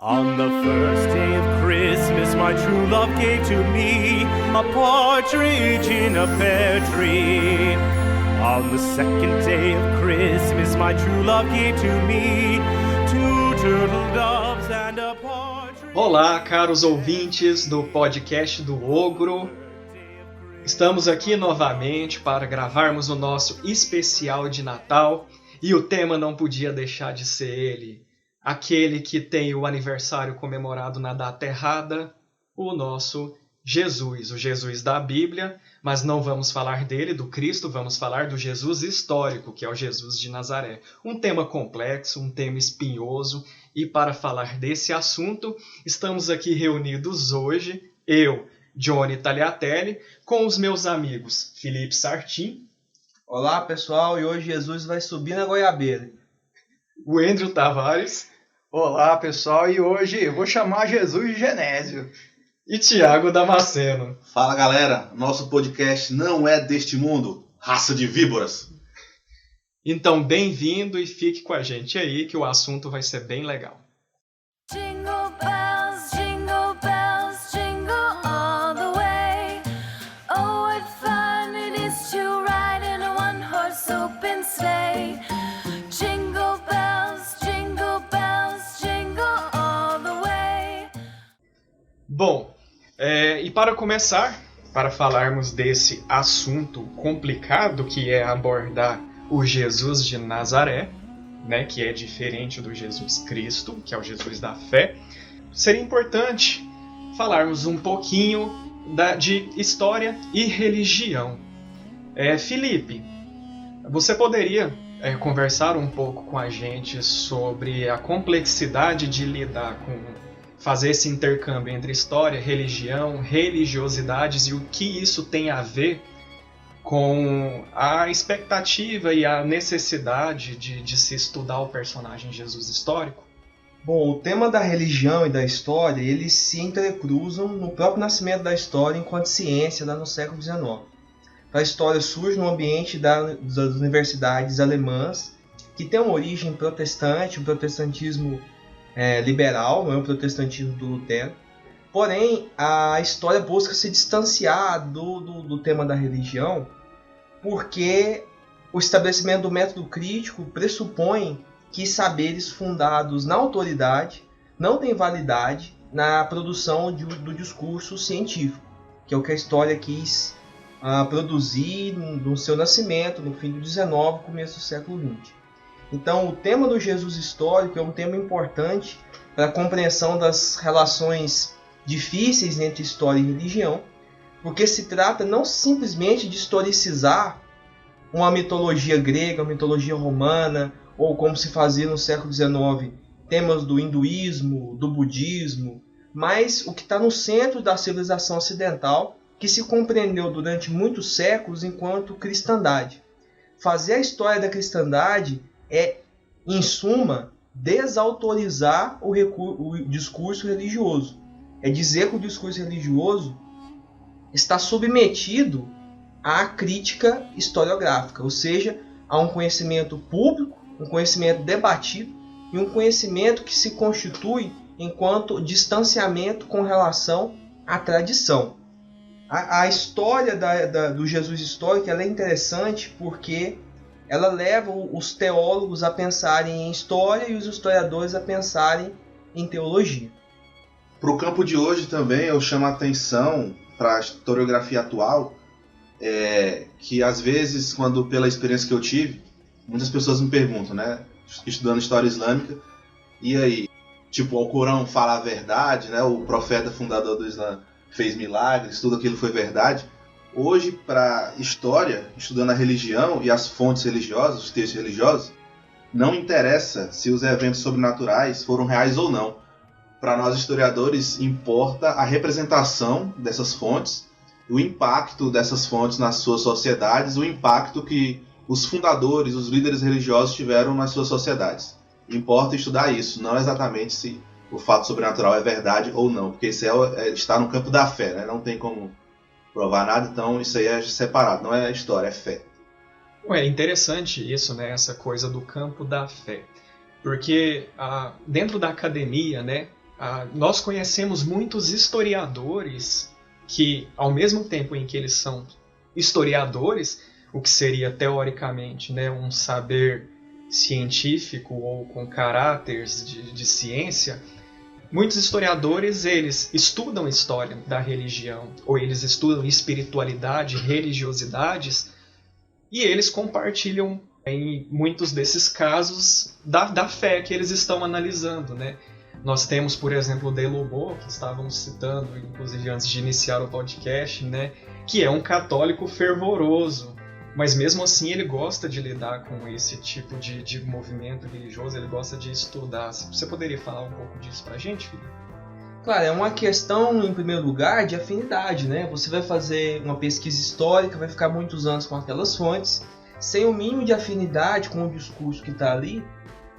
On the first day of Christmas, my true love gave to me a partridge in a pear tree. On the second day of Christmas, my true love gave to me two turtle doves and a partridge. Olá, caros ouvintes do podcast do Ogro. Estamos aqui novamente para gravarmos o nosso especial de Natal e o tema não podia deixar de ser ele. Aquele que tem o aniversário comemorado na data errada, o nosso Jesus, o Jesus da Bíblia, mas não vamos falar dele, do Cristo, vamos falar do Jesus histórico, que é o Jesus de Nazaré. Um tema complexo, um tema espinhoso, e para falar desse assunto, estamos aqui reunidos hoje, eu, Johnny Tagliatelli, com os meus amigos Felipe Sartin. Olá pessoal, e hoje Jesus vai subir na goiabeira. O Andrew Tavares. Olá pessoal, e hoje eu vou chamar Jesus de Genésio. E Tiago Damasceno. Fala galera, nosso podcast não é deste mundo, raça de víboras. Então bem-vindo e fique com a gente aí que o assunto vai ser bem legal. Jingle bells, jingle all the way. Oh, what fun it is to ride in a one-horse open sleigh. Jingle bells, jingle all the way. Bom, e para começar, para falarmos desse assunto complicado que é abordar o Jesus de Nazaré, né, que é diferente do Jesus Cristo, que é o Jesus da fé, seria importante falarmos um pouquinho de história e religião. Felipe, você poderia conversar um pouco com a gente sobre a complexidade de lidar com fazer esse intercâmbio entre história, religião, religiosidades e o que isso tem a ver com a expectativa e a necessidade de se estudar o personagem Jesus histórico? Bom, o tema da religião e da história, eles se entrecruzam no próprio nascimento da história enquanto ciência lá no século XIX. A história surge no ambiente das universidades alemãs, que tem uma origem protestante, um protestantismo liberal, não é o protestantismo do Lutero. Porém, a história busca se distanciar do tema da religião, porque o estabelecimento do método crítico pressupõe que saberes fundados na autoridade não têm validade na produção do discurso científico, que é o que a história quis produzir no seu nascimento, no fim do XIX, começo do século XX. Então, o tema do Jesus histórico é um tema importante para a compreensão das relações difíceis entre história e religião, porque se trata não simplesmente de historicizar uma mitologia grega, uma mitologia romana, ou como se fazia no século XIX, temas do hinduísmo, do budismo, mas o que está no centro da civilização ocidental, que se compreendeu durante muitos séculos enquanto cristandade. Fazer a história da cristandade é, em suma, desautorizar o discurso religioso. É dizer que o discurso religioso está submetido à crítica historiográfica, ou seja, a um conhecimento público, um conhecimento debatido e um conhecimento que se constitui enquanto distanciamento com relação à tradição. A história do Jesus histórico ela é interessante porque ela leva os teólogos a pensarem em história e os historiadores a pensarem em teologia. Para o campo de hoje também eu chamo a atenção para a historiografia atual, que às vezes, quando pela experiência que eu tive, muitas pessoas me perguntam, né, estudando história islâmica, e aí, tipo, o Alcorão fala a verdade, né, o profeta fundador do Islã fez milagres, tudo aquilo foi verdade. Hoje, para história, estudando a religião e as fontes religiosas, os textos religiosos, não interessa se os eventos sobrenaturais foram reais ou não. Para nós historiadores, importa a representação dessas fontes, o impacto dessas fontes nas suas sociedades, o impacto que os fundadores, os líderes religiosos tiveram nas suas sociedades. Importa estudar isso, não exatamente se o fato sobrenatural é verdade ou não, porque isso está no campo da fé, né? Não tem como provar nada, então isso aí é separado, não é história, é fé. É interessante isso, né? Essa coisa do campo da fé. Porque dentro da academia, né, Nós conhecemos muitos historiadores que, ao mesmo tempo em que eles são historiadores, o que seria teoricamente, né, um saber científico ou com caráteres de ciência, muitos historiadores eles estudam história da religião, ou eles estudam espiritualidade, religiosidades, e eles compartilham em muitos desses casos da fé que eles estão analisando, né? Nós temos, por exemplo, o Delobô, que estávamos citando, inclusive antes de iniciar o podcast, né? Que é um católico fervoroso, mas mesmo assim ele gosta de lidar com esse tipo de movimento religioso, ele gosta de estudar. Você poderia falar um pouco disso pra gente, Felipe? Claro, é uma questão, em primeiro lugar, de afinidade, né? Você vai fazer uma pesquisa histórica, vai ficar muitos anos com aquelas fontes, sem o mínimo de afinidade com o discurso que está ali,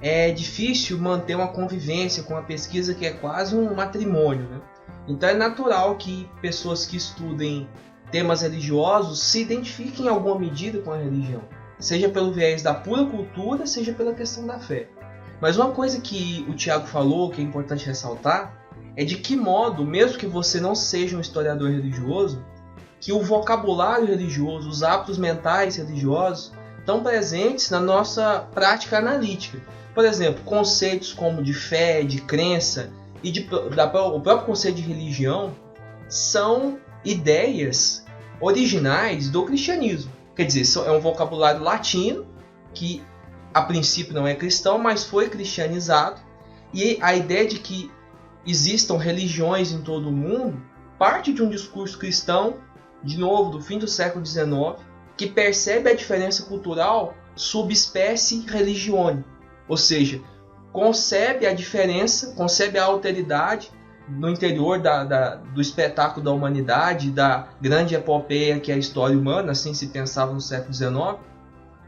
é difícil manter uma convivência com a pesquisa que é quase um matrimônio, né? Então é natural que pessoas que estudem temas religiosos se identifiquem em alguma medida com a religião, seja pelo viés da pura cultura, seja pela questão da fé. Mas uma coisa que o Tiago falou, que é importante ressaltar, é de que modo, mesmo que você não seja um historiador religioso, que o vocabulário religioso, os hábitos mentais religiosos estão presentes na nossa prática analítica. Por exemplo, conceitos como de fé, de crença e o próprio conceito de religião são ideias originais do cristianismo. Quer dizer, é um vocabulário latino que a princípio não é cristão, mas foi cristianizado, e a ideia de que existam religiões em todo o mundo parte de um discurso cristão, de novo, do fim do século XIX, que percebe a diferença cultural subespécie religione, ou seja, concebe a diferença, concebe a alteridade no interior do espetáculo da humanidade, da grande epopeia que é a história humana, assim se pensava no século XIX,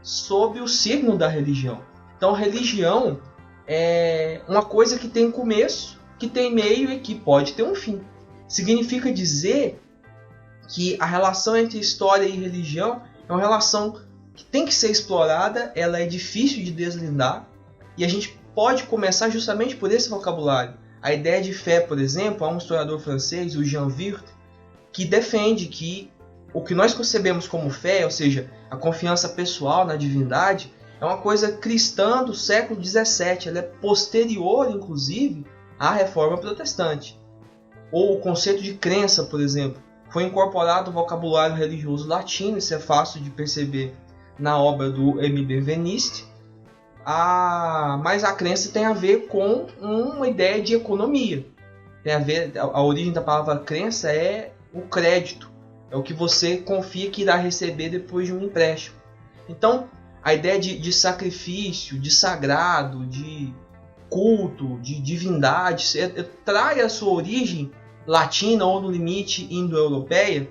sob o signo da religião. Então, religião é uma coisa que tem começo, que tem meio e que pode ter um fim. Significa dizer que a relação entre história e religião é uma relação que tem que ser explorada, ela é difícil de deslindar, e a gente pode começar justamente por esse vocabulário. A ideia de fé, por exemplo, há um historiador francês, o Jean Virt, que defende que o que nós concebemos como fé, ou seja, a confiança pessoal na divindade, é uma coisa cristã do século XVII, ela é posterior, inclusive, à Reforma Protestante. Ou o conceito de crença, por exemplo, foi incorporado ao vocabulário religioso latino, isso é fácil de perceber na obra do Émile Benveniste, mas a crença tem a ver com uma ideia de economia. Tem a ver, a origem da palavra crença é o crédito, é o que você confia que irá receber depois de um empréstimo. Então, a ideia de sacrifício, de sagrado, de culto, de divindade, traz a sua origem latina ou no limite indo-europeia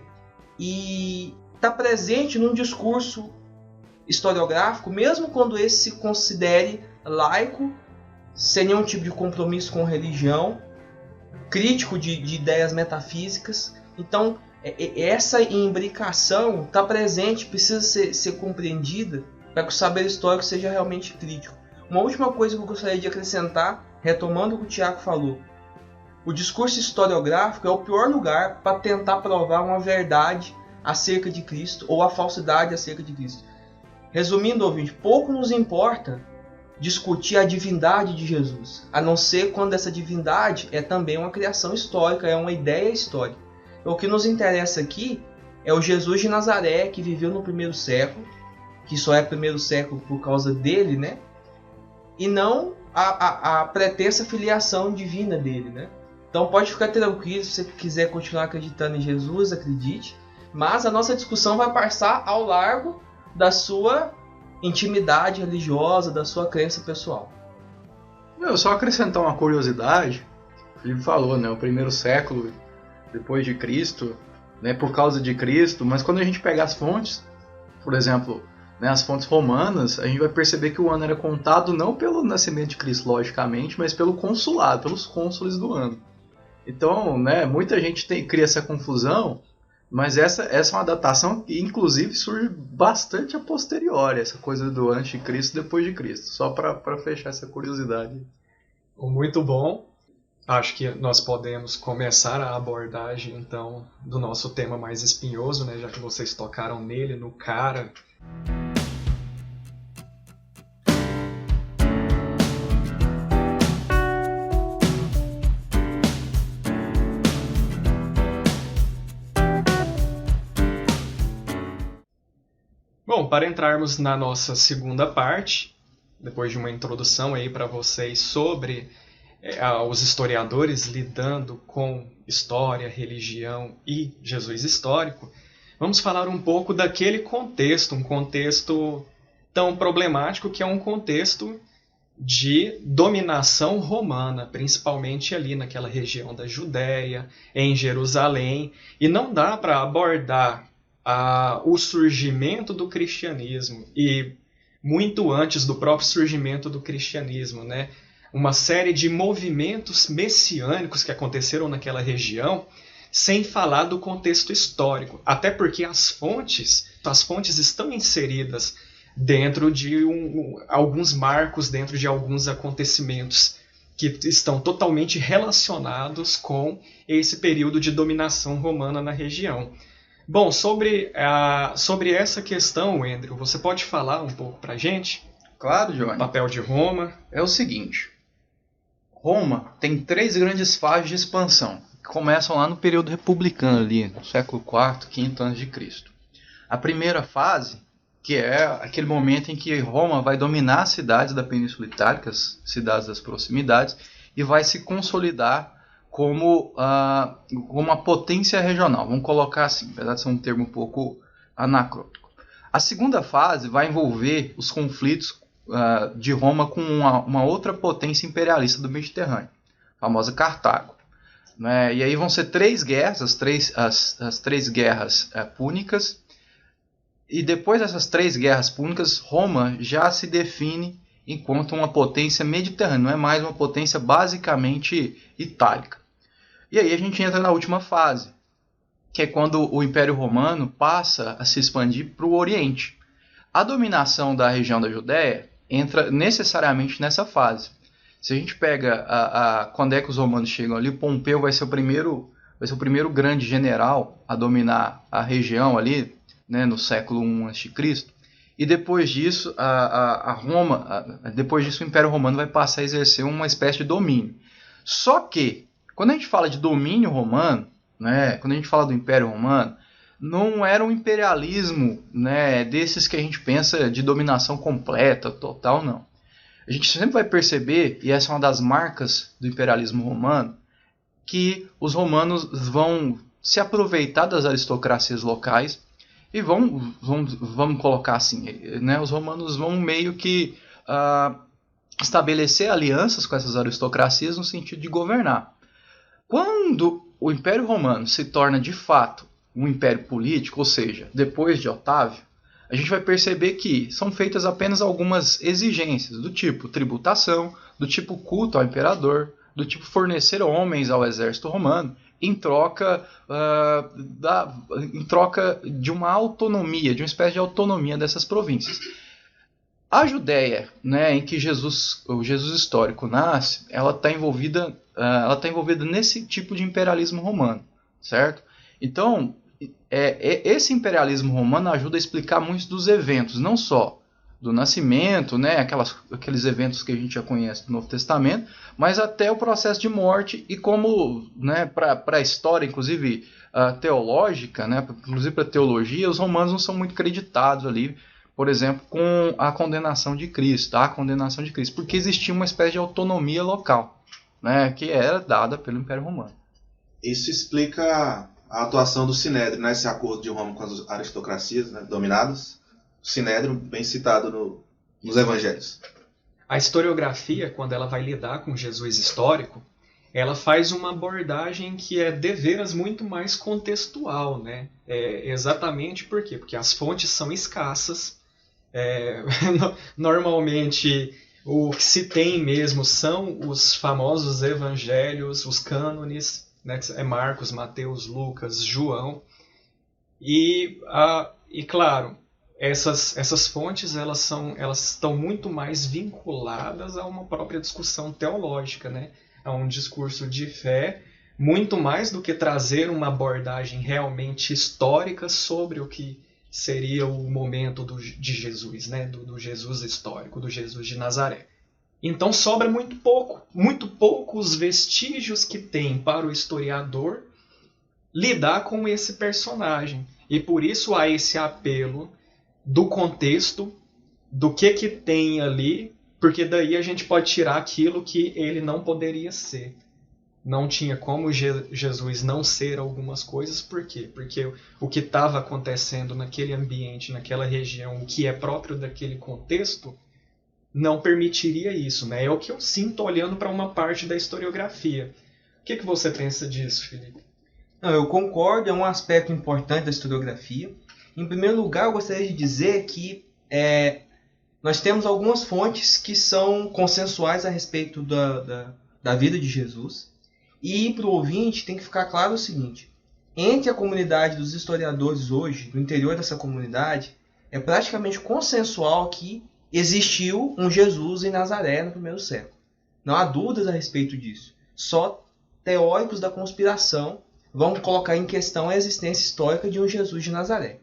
e está presente num discurso historiográfico, mesmo quando esse se considere laico, sem nenhum tipo de compromisso com religião, crítico de ideias metafísicas. Então, essa imbricação está presente, precisa ser compreendida para que o saber histórico seja realmente crítico. Uma última coisa que eu gostaria de acrescentar, retomando o que o Tiago falou. O discurso historiográfico é o pior lugar para tentar provar uma verdade acerca de Cristo ou a falsidade acerca de Cristo. Resumindo, ouvinte, pouco nos importa discutir a divindade de Jesus, a não ser quando essa divindade é também uma criação histórica, é uma ideia histórica. O que nos interessa aqui é o Jesus de Nazaré, que viveu no primeiro século, que só é primeiro século por causa dele, né? E não a pretensa filiação divina dele, né? Então pode ficar tranquilo, se você quiser continuar acreditando em Jesus, acredite, mas a nossa discussão vai passar ao largo da sua intimidade religiosa, da sua crença pessoal. Eu só acrescentar uma curiosidade, o Felipe falou, né, o primeiro século depois de Cristo, né, por causa de Cristo, mas quando a gente pega as fontes, por exemplo, né, as fontes romanas, a gente vai perceber que o ano era contado não pelo nascimento de Cristo, logicamente, mas pelo consulado, pelos cônsules do ano. Então, né, muita gente cria essa confusão, mas essa é uma datação que, inclusive, surge bastante a posteriori, essa coisa do antes de Cristo e depois de Cristo. Só para fechar essa curiosidade. Muito bom. Acho que nós podemos começar a abordagem, então, do nosso tema mais espinhoso, né? Já que vocês tocaram nele, no cara. Bom, para entrarmos na nossa segunda parte, depois de uma introdução aí para vocês sobre os historiadores lidando com história, religião e Jesus histórico, vamos falar um pouco daquele contexto, um contexto tão problemático que é um contexto de dominação romana, principalmente ali naquela região da Judéia, em Jerusalém, e não dá para abordar o surgimento do cristianismo e muito antes do próprio surgimento do cristianismo, né? Uma série de movimentos messiânicos que aconteceram naquela região, sem falar do contexto histórico. Até porque as fontes estão inseridas dentro de alguns marcos, dentro de alguns acontecimentos que estão totalmente relacionados com esse período de dominação romana na região. Bom, sobre essa questão, Andrew, você pode falar um pouco para a gente? Claro, Johnny. O papel de Roma. É o seguinte, Roma tem 3 grandes fases de expansão, que começam lá no período republicano, ali, no século IV, V a.C. A primeira fase, que é aquele momento em que Roma vai dominar as cidades da Península Itálica, as cidades das proximidades, e vai se consolidar como uma potência regional. Vamos colocar assim, apesar de ser um termo um pouco anacrônico. A segunda fase vai envolver os conflitos de Roma com uma outra potência imperialista do Mediterrâneo, a famosa Cartago. Né? E aí vão ser 3 guerras, as 3 guerras púnicas, e depois dessas 3 guerras púnicas, Roma já se define enquanto uma potência mediterrânea, não é mais uma potência basicamente itálica. E aí a gente entra na última fase, que é quando o Império Romano passa a se expandir para o Oriente. A dominação da região da Judéia entra necessariamente nessa fase. Se a gente pega quando é que os romanos chegam ali, Pompeu vai ser o primeiro grande general a dominar a região ali, né, no século I a.C. E depois disso, depois disso o Império Romano vai passar a exercer uma espécie de domínio. Só que, quando a gente fala de domínio romano, né, quando a gente fala do Império Romano, não era um imperialismo, né, desses que a gente pensa de dominação completa, total, não. A gente sempre vai perceber, e essa é uma das marcas do imperialismo romano, que os romanos vão se aproveitar das aristocracias locais e vamos colocar assim, né, os romanos vão meio que estabelecer alianças com essas aristocracias no sentido de governar. Quando o Império Romano se torna de fato um império político, ou seja, depois de Otávio, a gente vai perceber que são feitas apenas algumas exigências, do tipo tributação, do tipo culto ao imperador, do tipo fornecer homens ao exército romano, em troca de uma autonomia, de uma espécie de autonomia dessas províncias. A Judéia, né, em que o Jesus histórico nasce, ela está envolvida nesse tipo de imperialismo romano, certo? Então, esse imperialismo romano ajuda a explicar muitos dos eventos, não só do nascimento, né, aqueles eventos que a gente já conhece do Novo Testamento, mas até o processo de morte e como, né, para a história, inclusive teológica, né, inclusive para a teologia, os romanos não são muito creditados ali, por exemplo, com a condenação de Cristo, porque existia uma espécie de autonomia local, né, que era dada pelo Império Romano. Isso explica a atuação do Sinédrio, né, esse acordo de Roma com as aristocracias, né, dominadas. O Sinédrio, bem citado nos Evangelhos. A historiografia, quando ela vai lidar com Jesus histórico, ela faz uma abordagem que é deveras muito mais contextual, né? Exatamente por quê? Porque as fontes são escassas. Normalmente, o que se tem mesmo são os famosos evangelhos, os cânones, né? Que é Marcos, Mateus, Lucas, João. E claro, essas fontes elas estão muito mais vinculadas a uma própria discussão teológica, né? a um discurso de fé, muito mais do que trazer uma abordagem realmente histórica sobre o que seria o momento de Jesus, né? Do Jesus histórico, do Jesus de Nazaré. Então sobra muito pouco os vestígios que tem para o historiador lidar com esse personagem. E por isso há esse apelo do contexto, do que tem ali, porque daí a gente pode tirar aquilo que ele não poderia ser. Não tinha como Jesus não ser algumas coisas, por quê? Porque o que estava acontecendo naquele ambiente, naquela região, o que é próprio daquele contexto, não permitiria isso, né? É o que eu sinto olhando para uma parte da historiografia. O que você pensa disso, Felipe? Não, eu concordo, é um aspecto importante da historiografia. Em primeiro lugar, eu gostaria de dizer que nós temos algumas fontes que são consensuais a respeito da vida de Jesus. E para o ouvinte tem que ficar claro o seguinte: entre a comunidade dos historiadores hoje, no interior dessa comunidade, é praticamente consensual que existiu um Jesus em Nazaré no primeiro século. Não há dúvidas a respeito disso. Só teóricos da conspiração vão colocar em questão a existência histórica de um Jesus de Nazaré.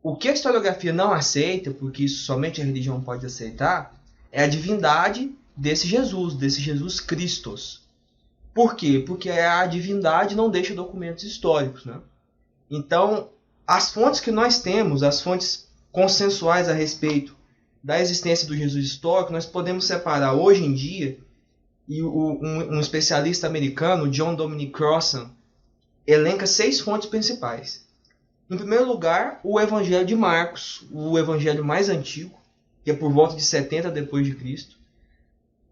O que a historiografia não aceita, porque isso somente a religião pode aceitar, é a divindade desse Jesus Christos. Por quê? Porque a divindade não deixa documentos históricos, né? Então, as fontes que nós temos, as fontes consensuais a respeito da existência do Jesus histórico, nós podemos separar hoje em dia, e um especialista americano, John Dominic Crossan, elenca 6 fontes principais. Em primeiro lugar, o Evangelho de Marcos, o evangelho mais antigo, que é por volta de 70 depois de Cristo.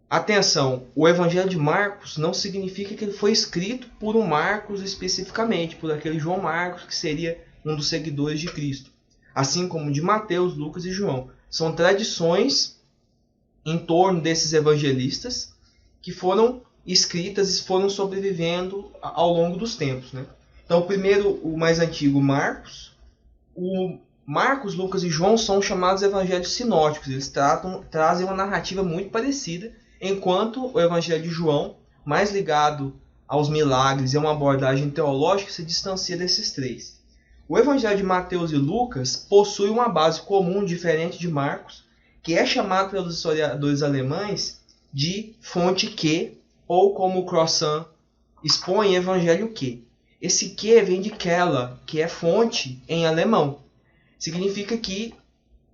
Atenção, o Evangelho de Marcos não significa que ele foi escrito por um Marcos especificamente, por aquele João Marcos, que seria um dos seguidores de Cristo. Assim como de Mateus, Lucas e João. São tradições em torno desses evangelistas que foram escritas e foram sobrevivendo ao longo dos tempos, né? Então, o primeiro, o mais antigo, Marcos. O Marcos, Lucas e João são chamados evangelhos sinóticos. Eles trazem uma narrativa muito parecida, enquanto o Evangelho de João, mais ligado aos milagres e a uma abordagem teológica, se distancia desses 3. O Evangelho de Mateus e Lucas possui uma base comum, diferente de Marcos, que é chamado pelos historiadores alemães de fonte Q, ou como Crossan expõe, Evangelho Q. Esse Q vem de Keller, que é fonte em alemão. Significa que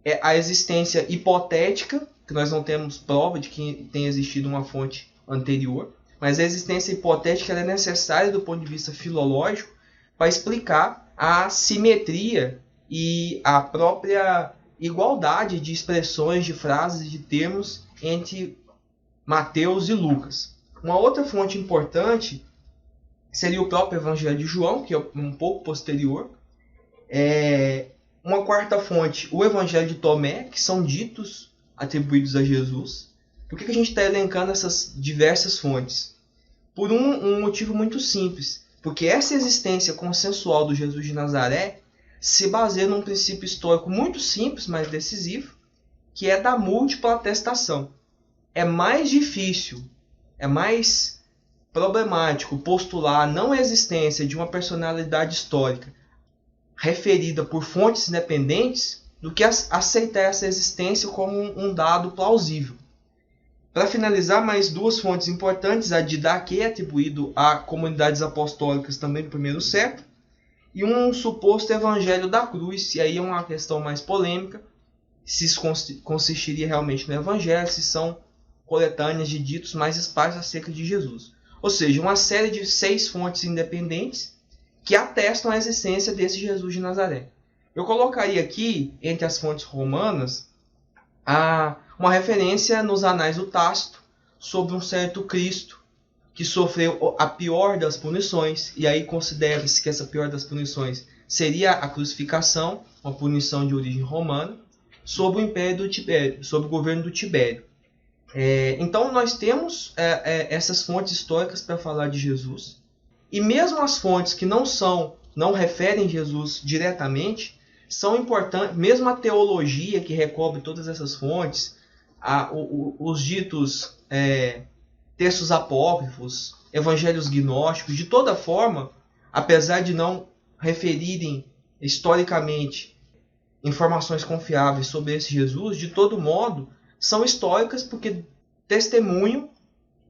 é a existência hipotética, que nós não temos prova de que tenha existido uma fonte anterior, mas a existência hipotética ela é necessária do ponto de vista filológico para explicar a simetria e a própria igualdade de expressões, de frases e de termos entre Mateus e Lucas. Uma outra fonte importante seria o próprio Evangelho de João, que é um pouco posterior. Uma quarta fonte, o Evangelho de Tomé, que são ditos atribuídos a Jesus. Por que a gente está elencando essas diversas fontes? Por um motivo muito simples. Porque essa existência consensual do Jesus de Nazaré se baseia num princípio histórico muito simples, mas decisivo, que é da múltipla atestação. É mais difícil, é mais problemático postular a não existência de uma personalidade histórica referida por fontes independentes do que aceitar essa existência como um dado plausível. Para finalizar, mais 2 fontes importantes, a de Daquê, atribuído a comunidades apostólicas também do primeiro século, e um suposto Evangelho da Cruz, e aí é uma questão mais polêmica, se isso consistiria realmente no Evangelho, se são coletâneas de ditos mais esparsos acerca de Jesus. Ou seja, uma série de 6 fontes independentes que atestam a existência desse Jesus de Nazaré. Eu colocaria aqui, entre as fontes romanas, uma referência nos Anais do Tácito sobre um certo Cristo que sofreu a pior das punições, e aí considera-se que essa pior das punições seria a crucificação, uma punição de origem romana, sob o império do Tibério, sob o governo do Tibério. Então nós temos essas fontes históricas para falar de Jesus, e mesmo as fontes que não referem Jesus diretamente, são importantes, mesmo a teologia que recobre todas essas fontes, os ditos textos apócrifos, evangelhos gnósticos, de toda forma, apesar de não referirem historicamente informações confiáveis sobre esse Jesus, de todo modo, são históricas porque testemunham,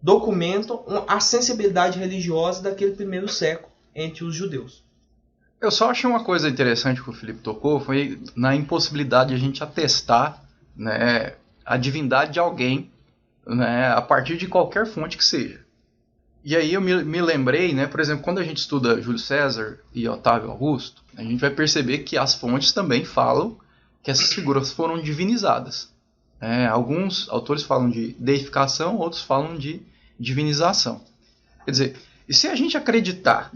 documentam a sensibilidade religiosa daquele primeiro século entre os judeus. Eu só achei uma coisa interessante que o Felipe tocou, foi na impossibilidade de a gente atestar, né, a divindade de alguém, né, a partir de qualquer fonte que seja. E aí eu me lembrei, né, por exemplo, quando a gente estuda Júlio César e Otávio Augusto, a gente vai perceber que as fontes também falam que essas figuras foram divinizadas. Alguns autores falam de deificação, outros falam de divinização. Quer dizer, e se a gente acreditar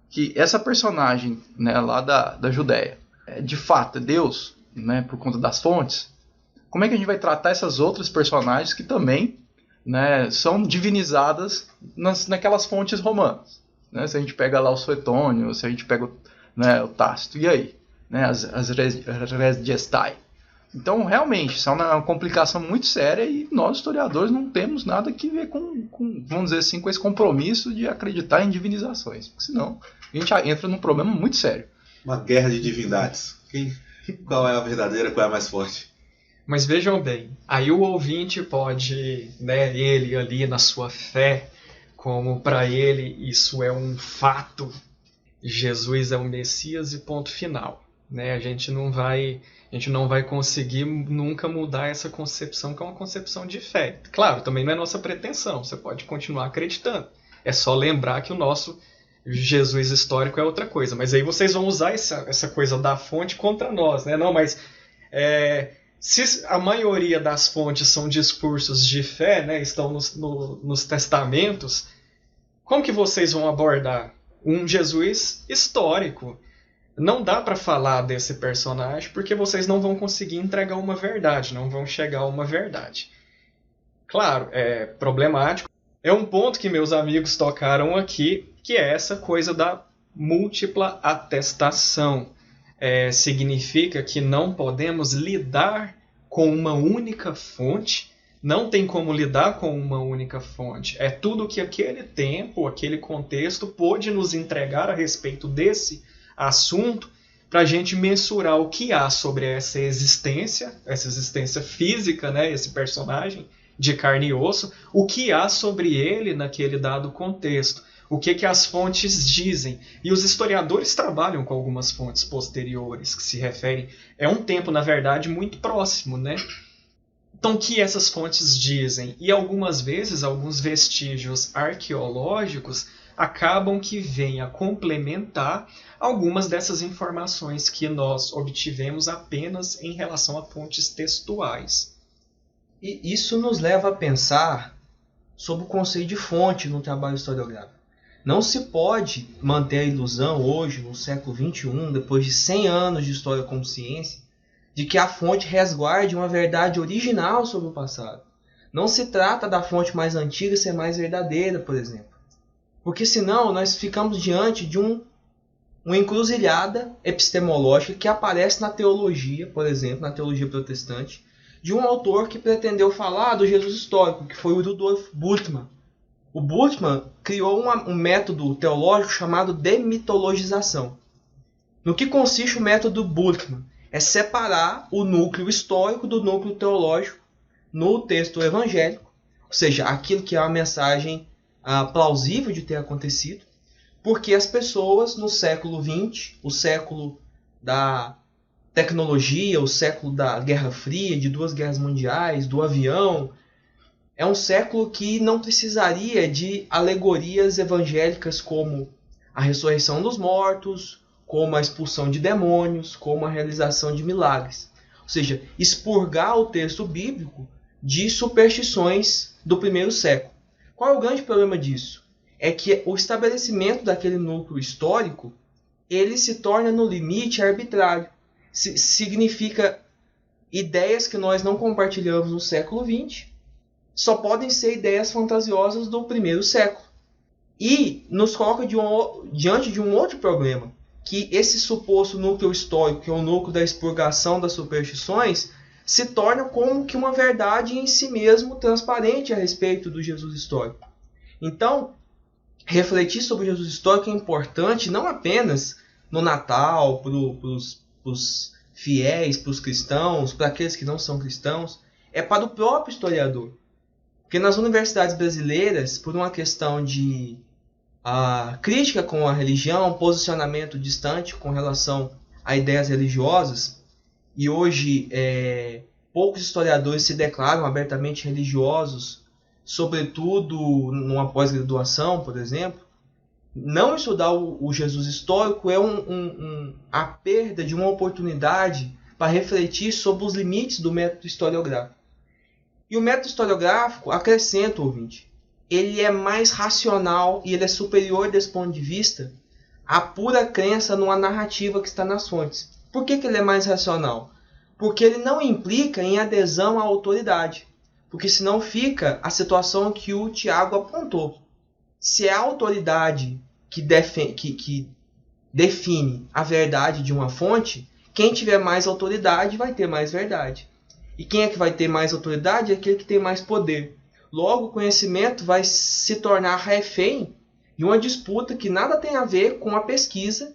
que essa personagem, né, lá da Judéia de fato é Deus, né, por conta das fontes, como é que a gente vai tratar essas outras personagens que também, né, são divinizadas naquelas fontes romanas? Né? Se a gente pega lá o Suetônio, se a gente pega o Tácito, e aí? Né, as res gestae. Então, realmente, isso é uma complicação muito séria e nós, historiadores, não temos nada que ver com, vamos dizer assim, com esse compromisso de acreditar em divinizações. Porque senão a gente entra num problema muito sério. Uma guerra de divindades. Qual é a verdadeira, qual é a mais forte? Mas vejam bem, aí o ouvinte pode, né, ele ali na sua fé, como para ele isso é um fato, Jesus é o Messias e ponto final. Né? A gente não vai conseguir nunca mudar essa concepção, que é uma concepção de fé. Claro, também não é nossa pretensão, você pode continuar acreditando. É só lembrar que o nosso Jesus histórico é outra coisa. Mas aí vocês vão usar essa coisa da fonte contra nós. Né? Não, mas se a maioria das fontes são discursos de fé, né, estão nos testamentos, como que vocês vão abordar um Jesus histórico? Não dá para falar desse personagem porque vocês não vão conseguir entregar uma verdade, não vão chegar a uma verdade. Claro, é problemático. É um ponto que meus amigos tocaram aqui, que é essa coisa da múltipla atestação. Significa que não podemos lidar com uma única fonte, não tem como lidar com uma única fonte. É tudo que aquele tempo, aquele contexto pôde nos entregar a respeito desse assunto, para a gente mensurar o que há sobre essa existência física, né, esse personagem de carne e osso, o que há sobre ele naquele dado contexto, o que as fontes dizem. E os historiadores trabalham com algumas fontes posteriores que se referem. É um tempo, na verdade, muito próximo, né? Então, o que essas fontes dizem? E algumas vezes, alguns vestígios arqueológicos acabam que vêm a complementar algumas dessas informações que nós obtivemos apenas em relação a fontes textuais. E isso nos leva a pensar sobre o conceito de fonte no trabalho historiográfico. Não se pode manter a ilusão hoje, no século XXI, depois de 100 anos de história como ciência, de que a fonte resguarde uma verdade original sobre o passado. Não se trata da fonte mais antiga ser mais verdadeira, por exemplo. Porque senão nós ficamos diante de uma encruzilhada epistemológica que aparece na teologia, por exemplo, na teologia protestante, de um autor que pretendeu falar do Jesus histórico, que foi o Rudolf Bultmann. O Bultmann criou um método teológico chamado demitologização. No que consiste o método Bultmann? É separar o núcleo histórico do núcleo teológico no texto evangélico, ou seja, aquilo que é uma mensagem plausível de ter acontecido, porque as pessoas no século XX, o século da tecnologia, o século da Guerra Fria, de 2 guerras mundiais, do avião, é um século que não precisaria de alegorias evangélicas como a ressurreição dos mortos, como a expulsão de demônios, como a realização de milagres. Ou seja, expurgar o texto bíblico de superstições do primeiro século. Qual é o grande problema disso? É que o estabelecimento daquele núcleo histórico, ele se torna no limite arbitrário. Significa ideias que nós não compartilhamos no século XX, só podem ser ideias fantasiosas do primeiro século. E nos coloca diante de um outro problema, que esse suposto núcleo histórico, que é o núcleo da expurgação das superstições, se torna como que uma verdade em si mesmo transparente a respeito do Jesus histórico. Então, refletir sobre Jesus histórico é importante não apenas no Natal, para os fiéis, para os cristãos, para aqueles que não são cristãos, é para o próprio historiador. Porque nas universidades brasileiras, por uma questão de crítica com a religião, posicionamento distante com relação a ideias religiosas, e hoje poucos historiadores se declaram abertamente religiosos, sobretudo numa pós-graduação, por exemplo, não estudar o Jesus histórico é a perda de uma oportunidade para refletir sobre os limites do método historiográfico. E o método historiográfico, acrescenta, ouvinte, ele é mais racional e ele é superior desse ponto de vista à pura crença numa narrativa que está nas fontes. Por que ele é mais racional? Porque ele não implica em adesão à autoridade. Porque senão fica a situação que o Tiago apontou. Se é a autoridade que define a verdade de uma fonte, quem tiver mais autoridade vai ter mais verdade. E quem é que vai ter mais autoridade? É aquele que tem mais poder. Logo, o conhecimento vai se tornar refém de uma disputa que nada tem a ver com a pesquisa,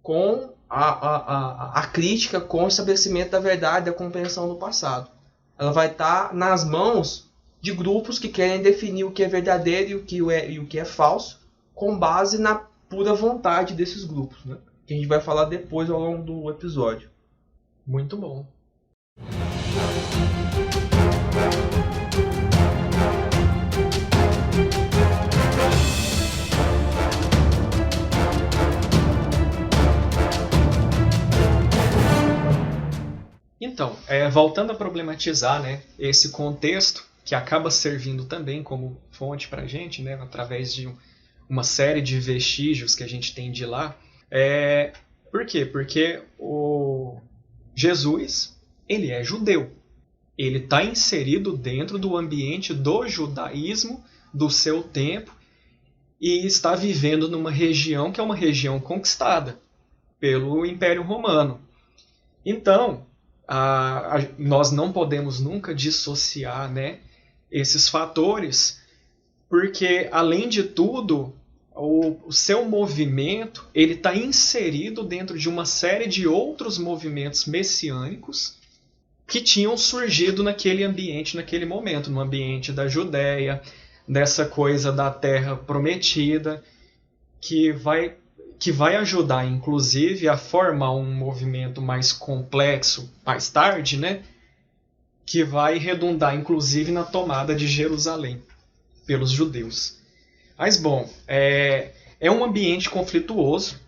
com a crítica, com o estabelecimento da verdade, da compreensão do passado. Ela vai estar nas mãos de grupos que querem definir o que é verdadeiro e o que é falso, com base na pura vontade desses grupos, né? Que a gente vai falar depois ao longo do episódio. Muito bom. Então, voltando a problematizar, né, esse contexto, que acaba servindo também como fonte para a gente, né, através de uma série de vestígios que a gente tem de lá. Por quê? Porque o Jesus, ele é judeu. Ele está inserido dentro do ambiente do judaísmo do seu tempo e está vivendo numa região que é uma região conquistada pelo Império Romano. Então, nós não podemos nunca dissociar, né, esses fatores, porque, além de tudo, o seu movimento ele está inserido dentro de uma série de outros movimentos messiânicos que tinham surgido naquele ambiente, naquele momento, no ambiente da Judéia, dessa coisa da terra prometida, que vai ajudar, inclusive, a formar um movimento mais complexo mais tarde, né? Que vai redundar, inclusive, na tomada de Jerusalém pelos judeus. Mas, bom, é um ambiente conflituoso.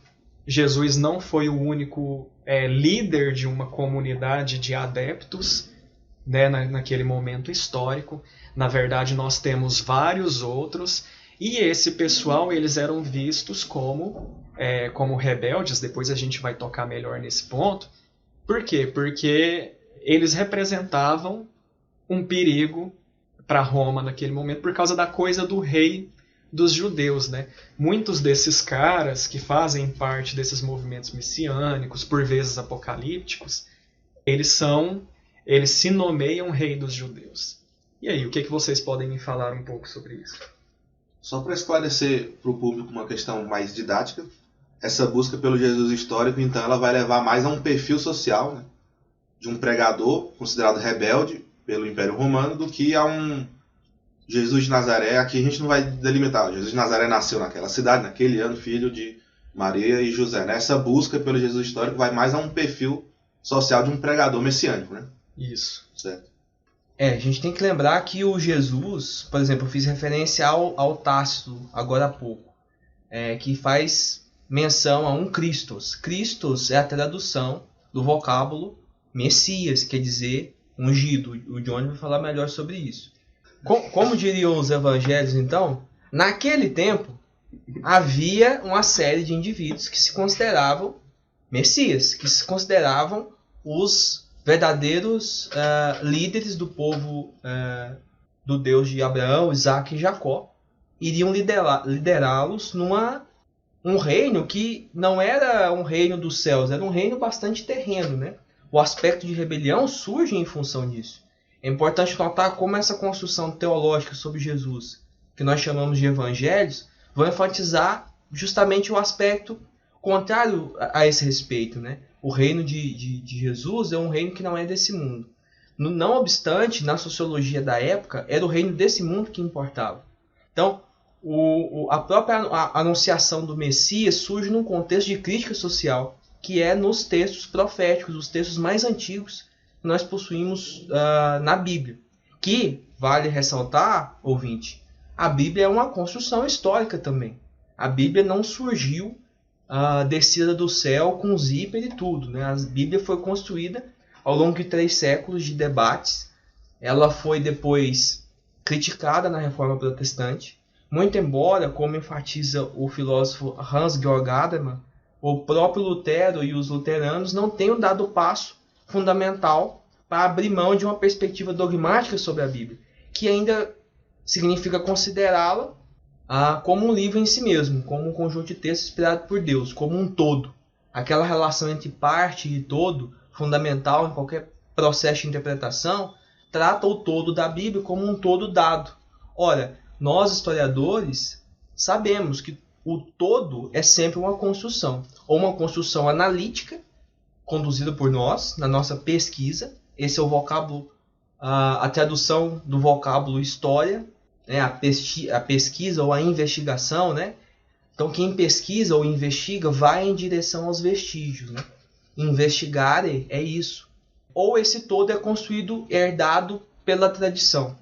Jesus não foi o único líder de uma comunidade de adeptos, né, naquele momento histórico. Na verdade, nós temos vários outros. E esse pessoal, eles eram vistos como rebeldes. Depois a gente vai tocar melhor nesse ponto. Por quê? Porque eles representavam um perigo para Roma naquele momento por causa da coisa do rei dos judeus, né? Muitos desses caras que fazem parte desses movimentos messiânicos, por vezes apocalípticos, eles se nomeiam rei dos judeus. E aí, o que vocês podem me falar um pouco sobre isso? Só para esclarecer para o público uma questão mais didática, essa busca pelo Jesus histórico, então, ela vai levar mais a um perfil social, né, de um pregador considerado rebelde pelo Império Romano do que a um Jesus de Nazaré. Aqui a gente não vai delimitar. Jesus de Nazaré nasceu naquela cidade, naquele ano, filho de Maria e José. Essa busca pelo Jesus histórico vai mais a um perfil social de um pregador messiânico, né? Isso. Certo. A gente tem que lembrar que o Jesus, por exemplo, eu fiz referência ao Tácito agora há pouco, que faz menção a um Christos. Christos é a tradução do vocábulo Messias, quer dizer ungido. O Johnny vai falar melhor sobre isso. Como diriam os evangelhos, então, naquele tempo havia uma série de indivíduos que se consideravam Messias, que se consideravam os verdadeiros líderes do povo do Deus de Abraão, Isaac e Jacó. Iriam liderá-los um reino que não era um reino dos céus, era um reino bastante terreno, né? O aspecto de rebelião surge em função disso. É importante notar como essa construção teológica sobre Jesus que nós chamamos de evangelhos, vão enfatizar justamente o aspecto contrário a esse respeito, né? O reino de Jesus é um reino que não é desse mundo. Não obstante, na sociologia da época, era o reino desse mundo que importava. Então, a própria anunciação do Messias surge num contexto de crítica social, que é nos textos proféticos, os textos mais antigos que nós possuímos na Bíblia. Que, vale ressaltar, ouvinte, a Bíblia é uma construção histórica também. A Bíblia não surgiu descida do céu com zíper e tudo, né? A Bíblia foi construída ao longo de 3 séculos de debates. Ela foi depois criticada na Reforma Protestante, muito embora, como enfatiza o filósofo Hans-Georg Gadamer, o próprio Lutero e os luteranos não tenham dado o passo fundamental para abrir mão de uma perspectiva dogmática sobre a Bíblia, que ainda significa considerá-la como um livro em si mesmo, como um conjunto de textos inspirado por Deus, como um todo. Aquela relação entre parte e todo, fundamental em qualquer processo de interpretação, trata o todo da Bíblia como um todo dado. Ora, nós historiadores sabemos que o todo é sempre uma construção, ou uma construção analítica, conduzida por nós, na nossa pesquisa. Esse é o vocábulo, a tradução do vocábulo história, né, a pesquisa ou a investigação, né? Então, quem pesquisa ou investiga vai em direção aos vestígios, né? Investigar é isso. Ou esse todo é construído, herdado pela tradição.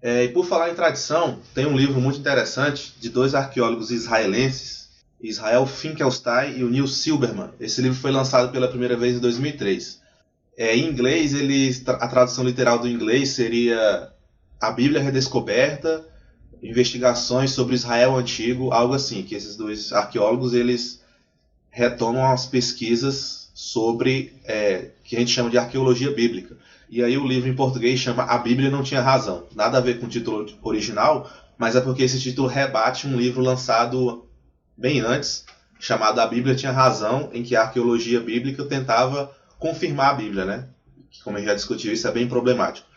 E por falar em tradição, tem um livro muito interessante de 2 arqueólogos israelenses, Israel Finkelstein e o Neil Silberman. Esse livro foi lançado pela primeira vez em 2003. Em inglês, a tradução literal do inglês seria A Bíblia Redescoberta, Investigações sobre Israel Antigo, algo assim, que esses 2 arqueólogos eles retomam as pesquisas sobre, que a gente chama de arqueologia bíblica. E aí o livro em português chama A Bíblia Não Tinha Razão. Nada a ver com o título original, mas é porque esse título rebate um livro lançado bem antes, chamado A Bíblia Tinha Razão, em que a arqueologia bíblica tentava confirmar a Bíblia, né? Como a gente já discutiu, isso é bem problemático.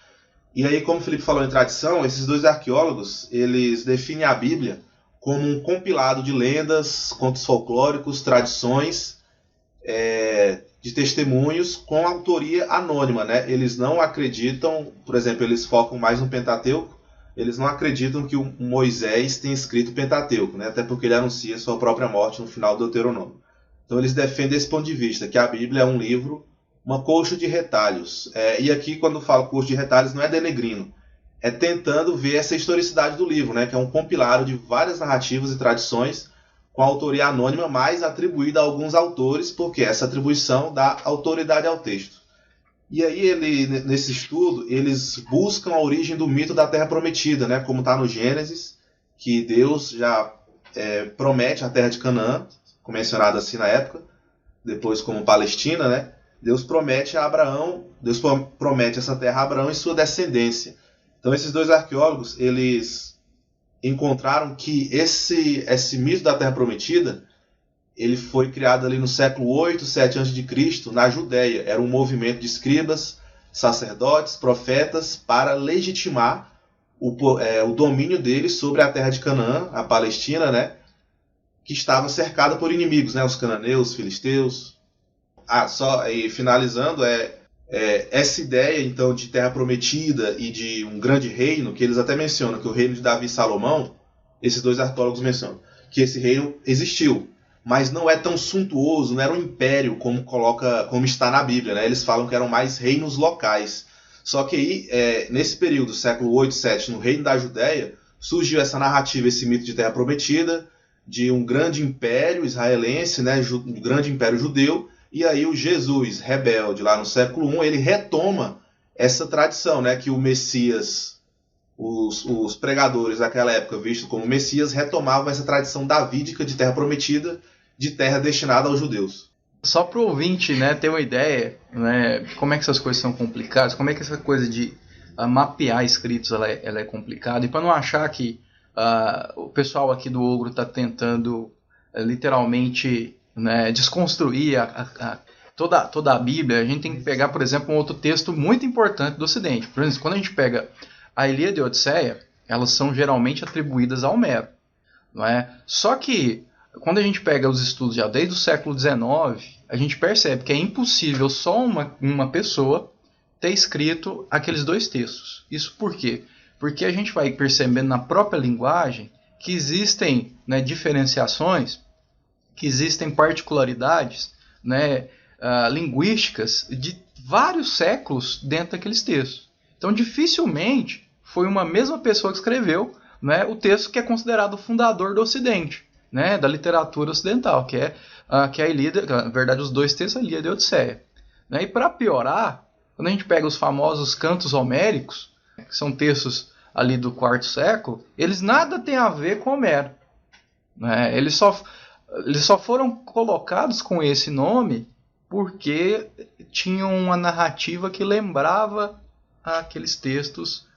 E aí, como o Felipe falou em tradição, esses 2 arqueólogos, eles definem a Bíblia como um compilado de lendas, contos folclóricos, tradições, de testemunhos com autoria anônima, né? Eles não acreditam, por exemplo, eles focam mais no Pentateuco, eles não acreditam que o Moisés tenha escrito o Pentateuco, né? Até porque ele anuncia sua própria morte no final do Deuteronômio. Então eles defendem esse ponto de vista, que a Bíblia é um livro, uma colcha de retalhos. E aqui, quando falo colcha de retalhos, não é denegrindo, é tentando ver essa historicidade do livro, né? Que é um compilado de várias narrativas e tradições com autoria anônima, mas atribuída a alguns autores, porque essa atribuição dá autoridade ao texto. E aí, nesse estudo, eles buscam a origem do mito da Terra Prometida, né? Como está no Gênesis, que Deus já promete a Terra de Canaã, mencionado assim na época, depois como Palestina, né? Deus promete a Abraão, Deus promete essa terra a Abraão e sua descendência. Então esses 2 arqueólogos, eles encontraram que esse mito da Terra Prometida, ele foi criado ali no século 8, 7 a.C., na Judéia. Era um movimento de escribas, sacerdotes, profetas, para legitimar o domínio deles sobre a terra de Canaã, a Palestina, né? Que estava cercada por inimigos, né? Os cananeus, os filisteus. E finalizando, essa ideia então de Terra Prometida e de um grande reino, que eles até mencionam que o reino de Davi e Salomão, esses 2 arqueólogos mencionam, que esse reino existiu, mas não é tão suntuoso, não era um império como está na Bíblia, né? Eles falam que eram mais reinos locais. Só que aí, nesse período, século 8, 7, no reino da Judéia, surgiu essa narrativa, esse mito de Terra Prometida, de um grande império israelense, né? Um grande império judeu. E aí o Jesus, rebelde, lá no século I, ele retoma essa tradição, né, que o Messias, os pregadores daquela época, vistos como Messias, retomavam essa tradição davídica de terra prometida, de terra destinada aos judeus. Só para o ouvinte, né, ter uma ideia, né, como é que essas coisas são complicadas, como é que essa coisa de mapear escritos ela é complicada, e para não achar que o pessoal aqui do Ogro está tentando literalmente... né, desconstruir toda a Bíblia, a gente tem que pegar, por exemplo, um outro texto muito importante do Ocidente. Por exemplo, quando a gente pega a Ilíada e a Odisseia, elas são geralmente atribuídas a Homero, não é? Só que, quando a gente pega os estudos já desde o século XIX, a gente percebe que é impossível só uma pessoa ter escrito aqueles 2 textos. Isso por quê? Porque a gente vai percebendo na própria linguagem que existem, né, diferenciações, que existem particularidades, né, linguísticas de vários séculos dentro daqueles textos. Então, dificilmente foi uma mesma pessoa que escreveu, né, o texto que é considerado o fundador do Ocidente, né, da literatura ocidental, que é a Ilíada, na verdade os 2 textos, a Ilíada e a Odisseia. Né, e para piorar, quando a gente pega os famosos cantos homéricos, que são textos ali do 4º século, eles nada têm a ver com Homero. Né, eles só foram colocados com esse nome porque tinham uma narrativa que lembrava aqueles textos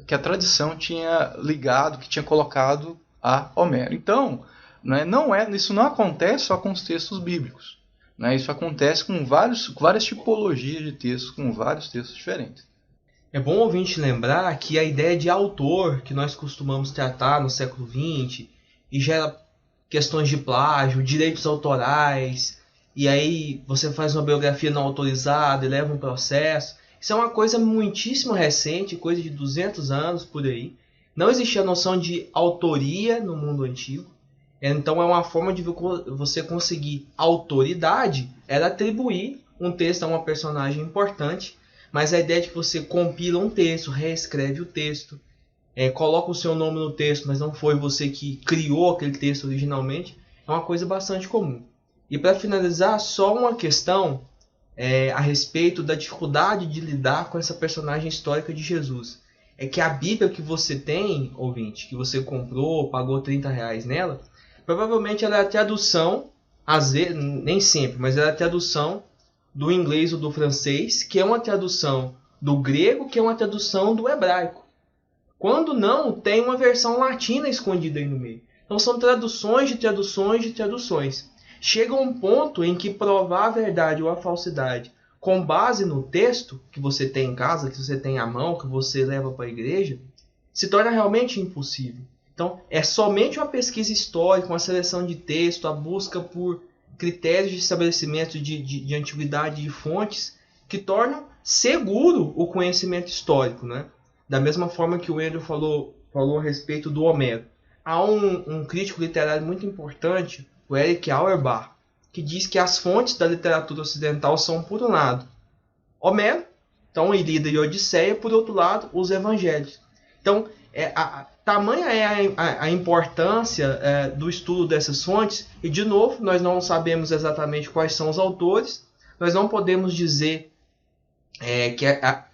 que a tradição tinha ligado, que tinha colocado a Homero. Então, né, isso não acontece só com os textos bíblicos. Né, isso acontece com várias tipologias de textos, com vários textos diferentes. É bom ouvinte lembrar que a ideia de autor que nós costumamos tratar no século XX e gera questões de plágio, direitos autorais, e aí você faz uma biografia não autorizada e leva um processo. Isso é uma coisa muitíssimo recente, coisa de 200 anos por aí. Não existia a noção de autoria no mundo antigo. Então é uma forma de você conseguir autoridade, era atribuir um texto a uma personagem importante, mas a ideia de que você compila um texto, reescreve o texto, coloca o seu nome no texto, mas não foi você que criou aquele texto originalmente, é uma coisa bastante comum. E para finalizar, só uma questão a respeito da dificuldade de lidar com essa personagem histórica de Jesus. É que a Bíblia que você tem, ouvinte, que você comprou, pagou R$30 nela, provavelmente ela é a tradução, às vezes, nem sempre, mas ela é a tradução do inglês ou do francês, que é uma tradução do grego, que é uma tradução do hebraico. Quando não, tem uma versão latina escondida aí no meio. Então são traduções de traduções de traduções. Chega um ponto em que provar a verdade ou a falsidade com base no texto que você tem em casa, que você tem à mão, que você leva para a igreja, se torna realmente impossível. Então é somente uma pesquisa histórica, uma seleção de texto, a busca por critérios de estabelecimento de antiguidade de fontes que tornam seguro o conhecimento histórico, né? Da mesma forma que o Andrew falou a respeito do Homero. Há um crítico literário muito importante, o Erich Auerbach, que diz que as fontes da literatura ocidental são, por um lado, Homero, então Ilíada e Odisseia, por outro lado, os evangelhos. Então, tamanha é a importância do estudo dessas fontes, e de novo, nós não sabemos exatamente quais são os autores, nós não podemos dizer que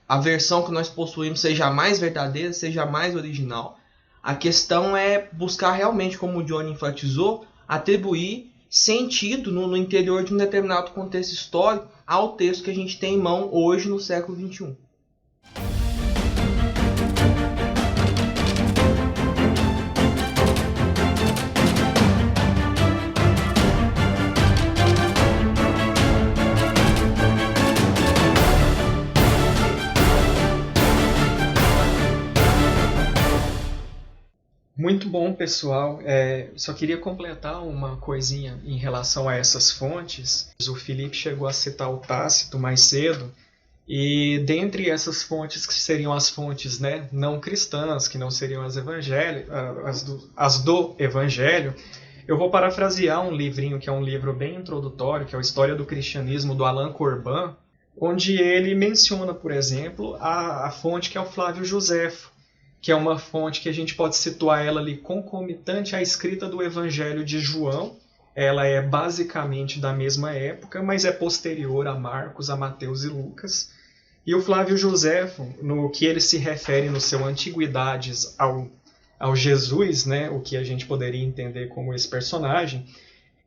a versão que nós possuímos seja a mais verdadeira, seja a mais original. A questão é buscar realmente, como o Johnny enfatizou, atribuir sentido no interior de um determinado contexto histórico ao texto que a gente tem em mão hoje no século XXI. Muito bom, pessoal. Só queria completar uma coisinha em relação a essas fontes. O Felipe chegou a citar o Tácito mais cedo, e dentre essas fontes que seriam as fontes, né, não cristãs, que não seriam as do Evangelho, eu vou parafrasear um livrinho que é um livro bem introdutório, que é a História do Cristianismo, do Alain Corbin, onde ele menciona, por exemplo, a fonte que é o Flávio Josefo, que é uma fonte que a gente pode situar ela ali concomitante à escrita do Evangelho de João. Ela é basicamente da mesma época, mas é posterior a Marcos, a Mateus e Lucas. E o Flávio Josefo, no que ele se refere no seu Antiguidades ao Jesus, né, o que a gente poderia entender como esse personagem,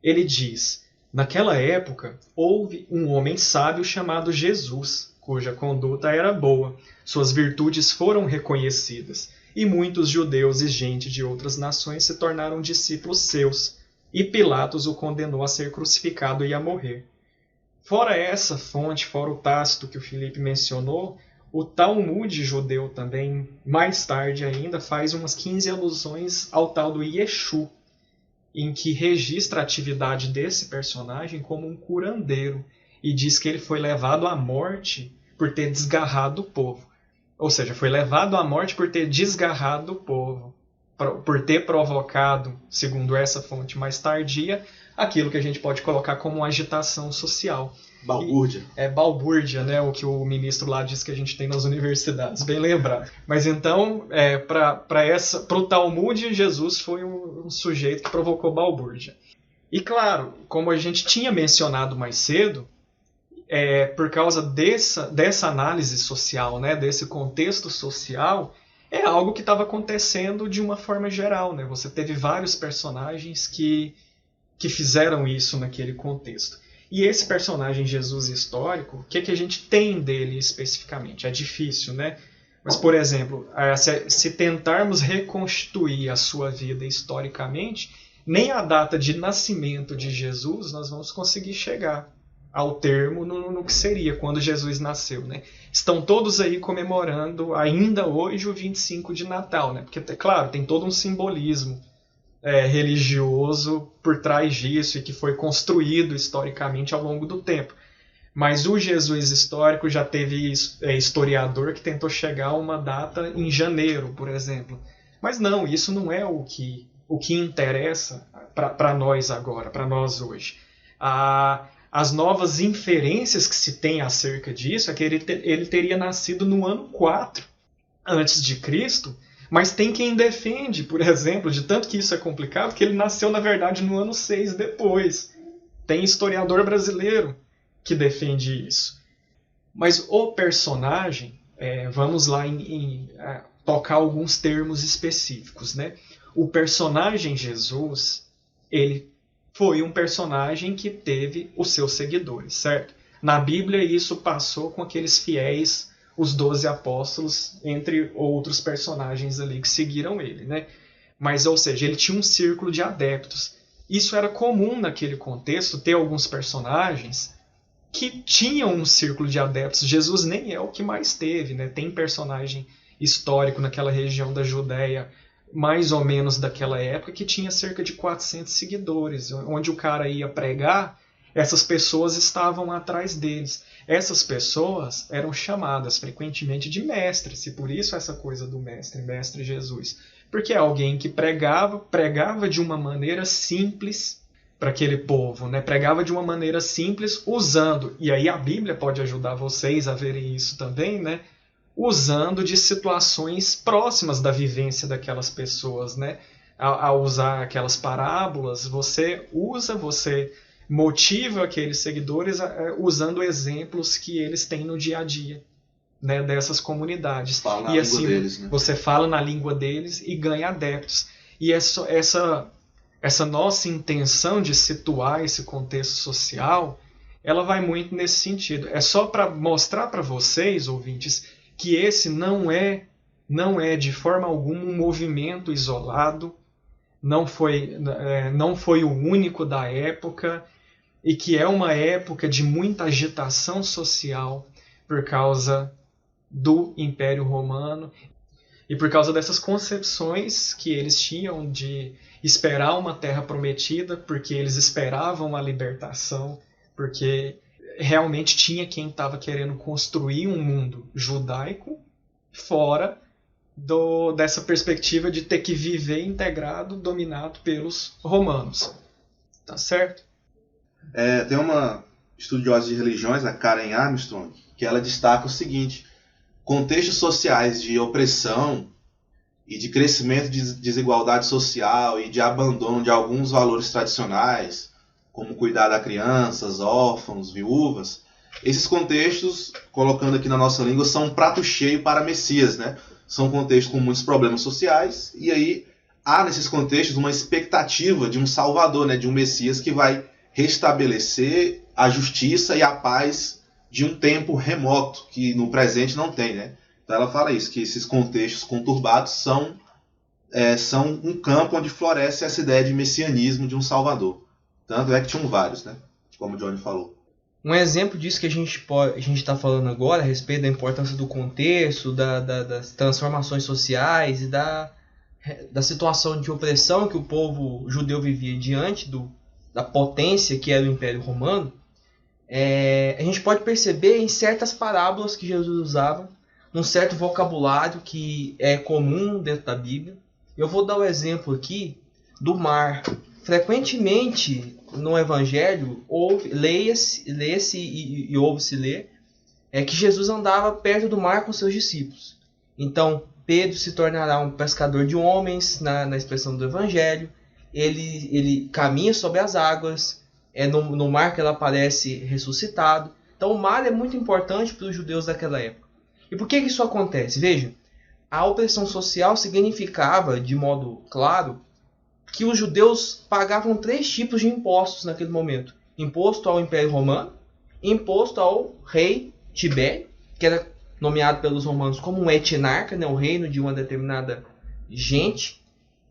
ele diz: naquela época houve um homem sábio chamado Jesus, cuja conduta era boa, suas virtudes foram reconhecidas, e muitos judeus e gente de outras nações se tornaram discípulos seus, e Pilatos o condenou a ser crucificado e a morrer. Fora essa fonte, fora o Tácito que o Felipe mencionou, O Talmud judeu também, mais tarde ainda, faz umas 15 alusões ao tal do Yeshu, em que registra a atividade desse personagem como um curandeiro e diz que ele foi levado à morte por ter desgarrado o povo. Ou seja, foi levado à morte por ter desgarrado o povo, por ter provocado, segundo essa fonte mais tardia, aquilo que a gente pode colocar como uma agitação social. Balbúrdia. É balbúrdia, né? O que o ministro lá diz que a gente tem nas universidades, bem lembrado. Mas então, para o Talmud, Jesus foi um sujeito que provocou balbúrdia. E claro, como a gente tinha mencionado mais cedo, por causa dessa análise social, né, desse contexto social, é algo que estava acontecendo de uma forma geral. Né? Você teve vários personagens que fizeram isso naquele contexto. E esse personagem Jesus histórico, o que a gente tem dele especificamente? É difícil, né? Mas, por exemplo, se tentarmos reconstituir a sua vida historicamente, nem a data de nascimento de Jesus nós vamos conseguir chegar ao termo no que seria quando Jesus nasceu, né? Estão todos aí comemorando ainda hoje o 25 de Natal, né? Porque, claro, tem todo um simbolismo religioso por trás disso e que foi construído historicamente ao longo do tempo. Mas o Jesus histórico já teve historiador que tentou chegar a uma data em janeiro, por exemplo. Mas não, isso não é o que interessa para nós agora, para nós hoje. As novas inferências que se tem acerca disso é que ele teria nascido no ano 4 antes de Cristo, mas tem quem defende, por exemplo, de tanto que isso é complicado, que ele nasceu, na verdade, no ano 6 depois. Tem historiador brasileiro que defende isso. Mas o personagem, vamos lá tocar alguns termos específicos, né? O personagem Jesus, ele foi um personagem que teve os seus seguidores, certo? Na Bíblia isso passou com aqueles fiéis, os 12 apóstolos, entre outros personagens ali que seguiram ele, né? Mas, ou seja, ele tinha um círculo de adeptos. Isso era comum naquele contexto, ter alguns personagens que tinham um círculo de adeptos. Jesus nem é o que mais teve, né? Tem personagem histórico naquela região da Judéia, mais ou menos daquela época, que tinha cerca de 400 seguidores. Onde o cara ia pregar, essas pessoas estavam atrás deles. Essas pessoas eram chamadas frequentemente de mestres, e por isso essa coisa do mestre Jesus. Porque é alguém que pregava de uma maneira simples para aquele povo, né? Pregava de uma maneira simples, usando, e aí a Bíblia pode ajudar vocês a verem isso também, né? Usando de situações próximas da vivência daquelas pessoas, né? Ao usar aquelas parábolas, você motiva aqueles seguidores usando exemplos que eles têm no dia a dia, né, dessas comunidades. Fala na língua deles, né? Você fala na língua deles e ganha adeptos. E essa nossa intenção de situar esse contexto social, ela vai muito nesse sentido. É só para mostrar para vocês, ouvintes, que esse não é de forma alguma um movimento isolado, não foi o único da época, e que é uma época de muita agitação social por causa do Império Romano e por causa dessas concepções que eles tinham de esperar uma terra prometida, porque eles esperavam a libertação, porque realmente tinha quem estava querendo construir um mundo judaico fora dessa perspectiva de ter que viver integrado, dominado pelos romanos. Tá certo? Tem uma estudiosa de religiões, a Karen Armstrong, que ela destaca o seguinte: contextos sociais de opressão e de crescimento de desigualdade social e de abandono de alguns valores tradicionais, como cuidar das crianças, órfãos, viúvas, esses contextos, colocando aqui na nossa língua, são um prato cheio para Messias, né? São contextos com muitos problemas sociais, e aí há nesses contextos uma expectativa de um Salvador, né? De um Messias que vai restabelecer a justiça e a paz de um tempo remoto, que no presente não tem, né? Então ela fala isso, que esses contextos conturbados são um campo onde floresce essa ideia de messianismo de um Salvador. Tanto é que tinham vários, né? Como o Johnny falou. Um exemplo disso que a gente está falando agora, a respeito da importância do contexto, das transformações sociais e da situação de opressão que o povo judeu vivia diante da potência que era o Império Romano, a gente pode perceber em certas parábolas que Jesus usava, num certo vocabulário que é comum dentro da Bíblia. Eu vou dar o exemplo aqui do mar. Frequentemente no Evangelho leia-se e ouve-se ler que Jesus andava perto do mar com seus discípulos. Então Pedro se tornará um pescador de homens na expressão do Evangelho. Ele caminha sobre as águas, no mar que ele aparece ressuscitado. Então o mar é muito importante para os judeus daquela época. E por que isso acontece? Veja, a opressão social significava, de modo claro, que os judeus pagavam 3 tipos de impostos naquele momento. Imposto ao Império Romano, imposto ao rei Tibério, que era nomeado pelos romanos como um etnarca, o reino de uma determinada gente,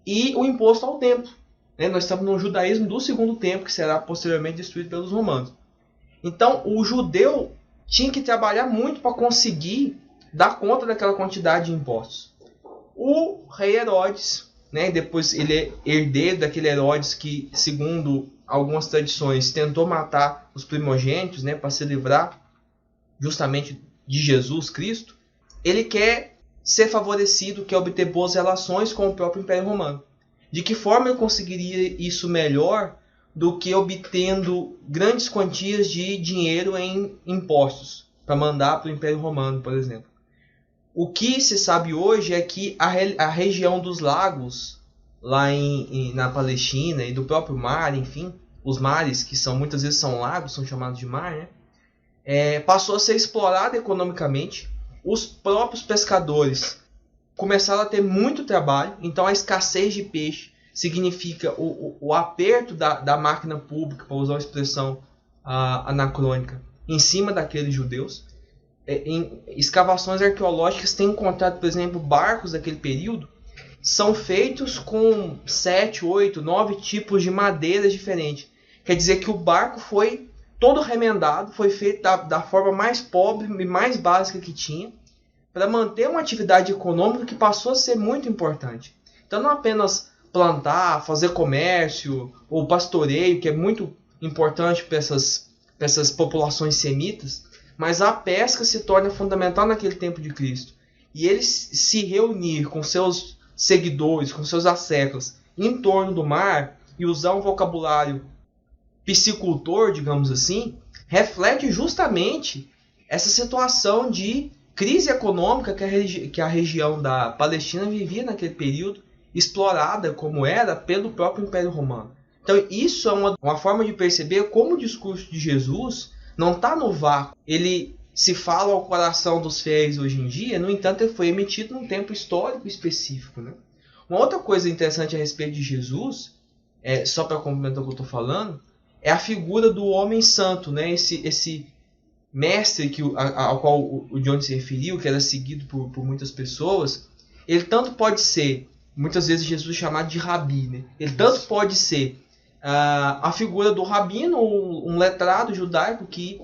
e o imposto ao templo. Nós estamos no judaísmo do segundo templo, que será posteriormente destruído pelos romanos. Então, o judeu tinha que trabalhar muito para conseguir dar conta daquela quantidade de impostos. O rei Herodes, depois ele é herdeiro daquele Herodes que, segundo algumas tradições, tentou matar os primogênitos, para se livrar justamente de Jesus Cristo. Ele quer ser favorecido, quer obter boas relações com o próprio Império Romano. De que forma ele conseguiria isso melhor do que obtendo grandes quantias de dinheiro em impostos para mandar para o Império Romano, por exemplo? O que se sabe hoje é que a região dos lagos, lá na Palestina, e do próprio mar, enfim, os mares, que muitas vezes são lagos, são chamados de mar, passou a ser explorada economicamente. Os próprios pescadores começaram a ter muito trabalho, então a escassez de peixe significa o aperto da máquina pública, para usar uma expressão anacrônica, em cima daqueles judeus. Em escavações arqueológicas tem encontrado, por exemplo, barcos daquele período, são feitos com 7, 8, 9 tipos de madeiras diferentes. Quer dizer que o barco foi todo remendado, foi feito da forma mais pobre e mais básica que tinha, para manter uma atividade econômica que passou a ser muito importante. Então não apenas plantar, fazer comércio ou pastoreio, que é muito importante para essas populações semitas, mas a pesca se torna fundamental naquele tempo de Cristo. E eles se reunir com seus seguidores, com seus asseclas, em torno do mar, e usar um vocabulário piscicultor, digamos assim, reflete justamente essa situação de crise econômica que a região da Palestina vivia naquele período, explorada como era pelo próprio Império Romano. Então isso é uma forma de perceber como o discurso de Jesus não está no vácuo. Ele se fala ao coração dos fiéis hoje em dia, no entanto ele foi emitido num tempo histórico específico. Uma outra coisa interessante a respeito de Jesus, só para complementar o que eu estou falando, é a figura do homem santo, esse mestre ao qual o John se referiu, que era seguido por muitas pessoas. Ele tanto pode ser, muitas vezes Jesus é chamado de rabi, ele tanto pode ser a figura do rabino, um letrado judaico que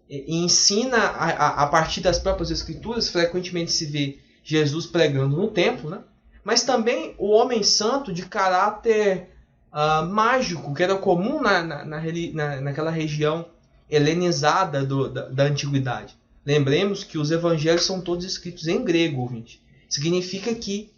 ensina a partir das próprias escrituras. Frequentemente se vê Jesus pregando no templo, mas também o homem santo de caráter mágico, que era comum naquela região helenizada da antiguidade. Lembremos que os evangelhos são todos escritos em grego, ouvinte. Significa que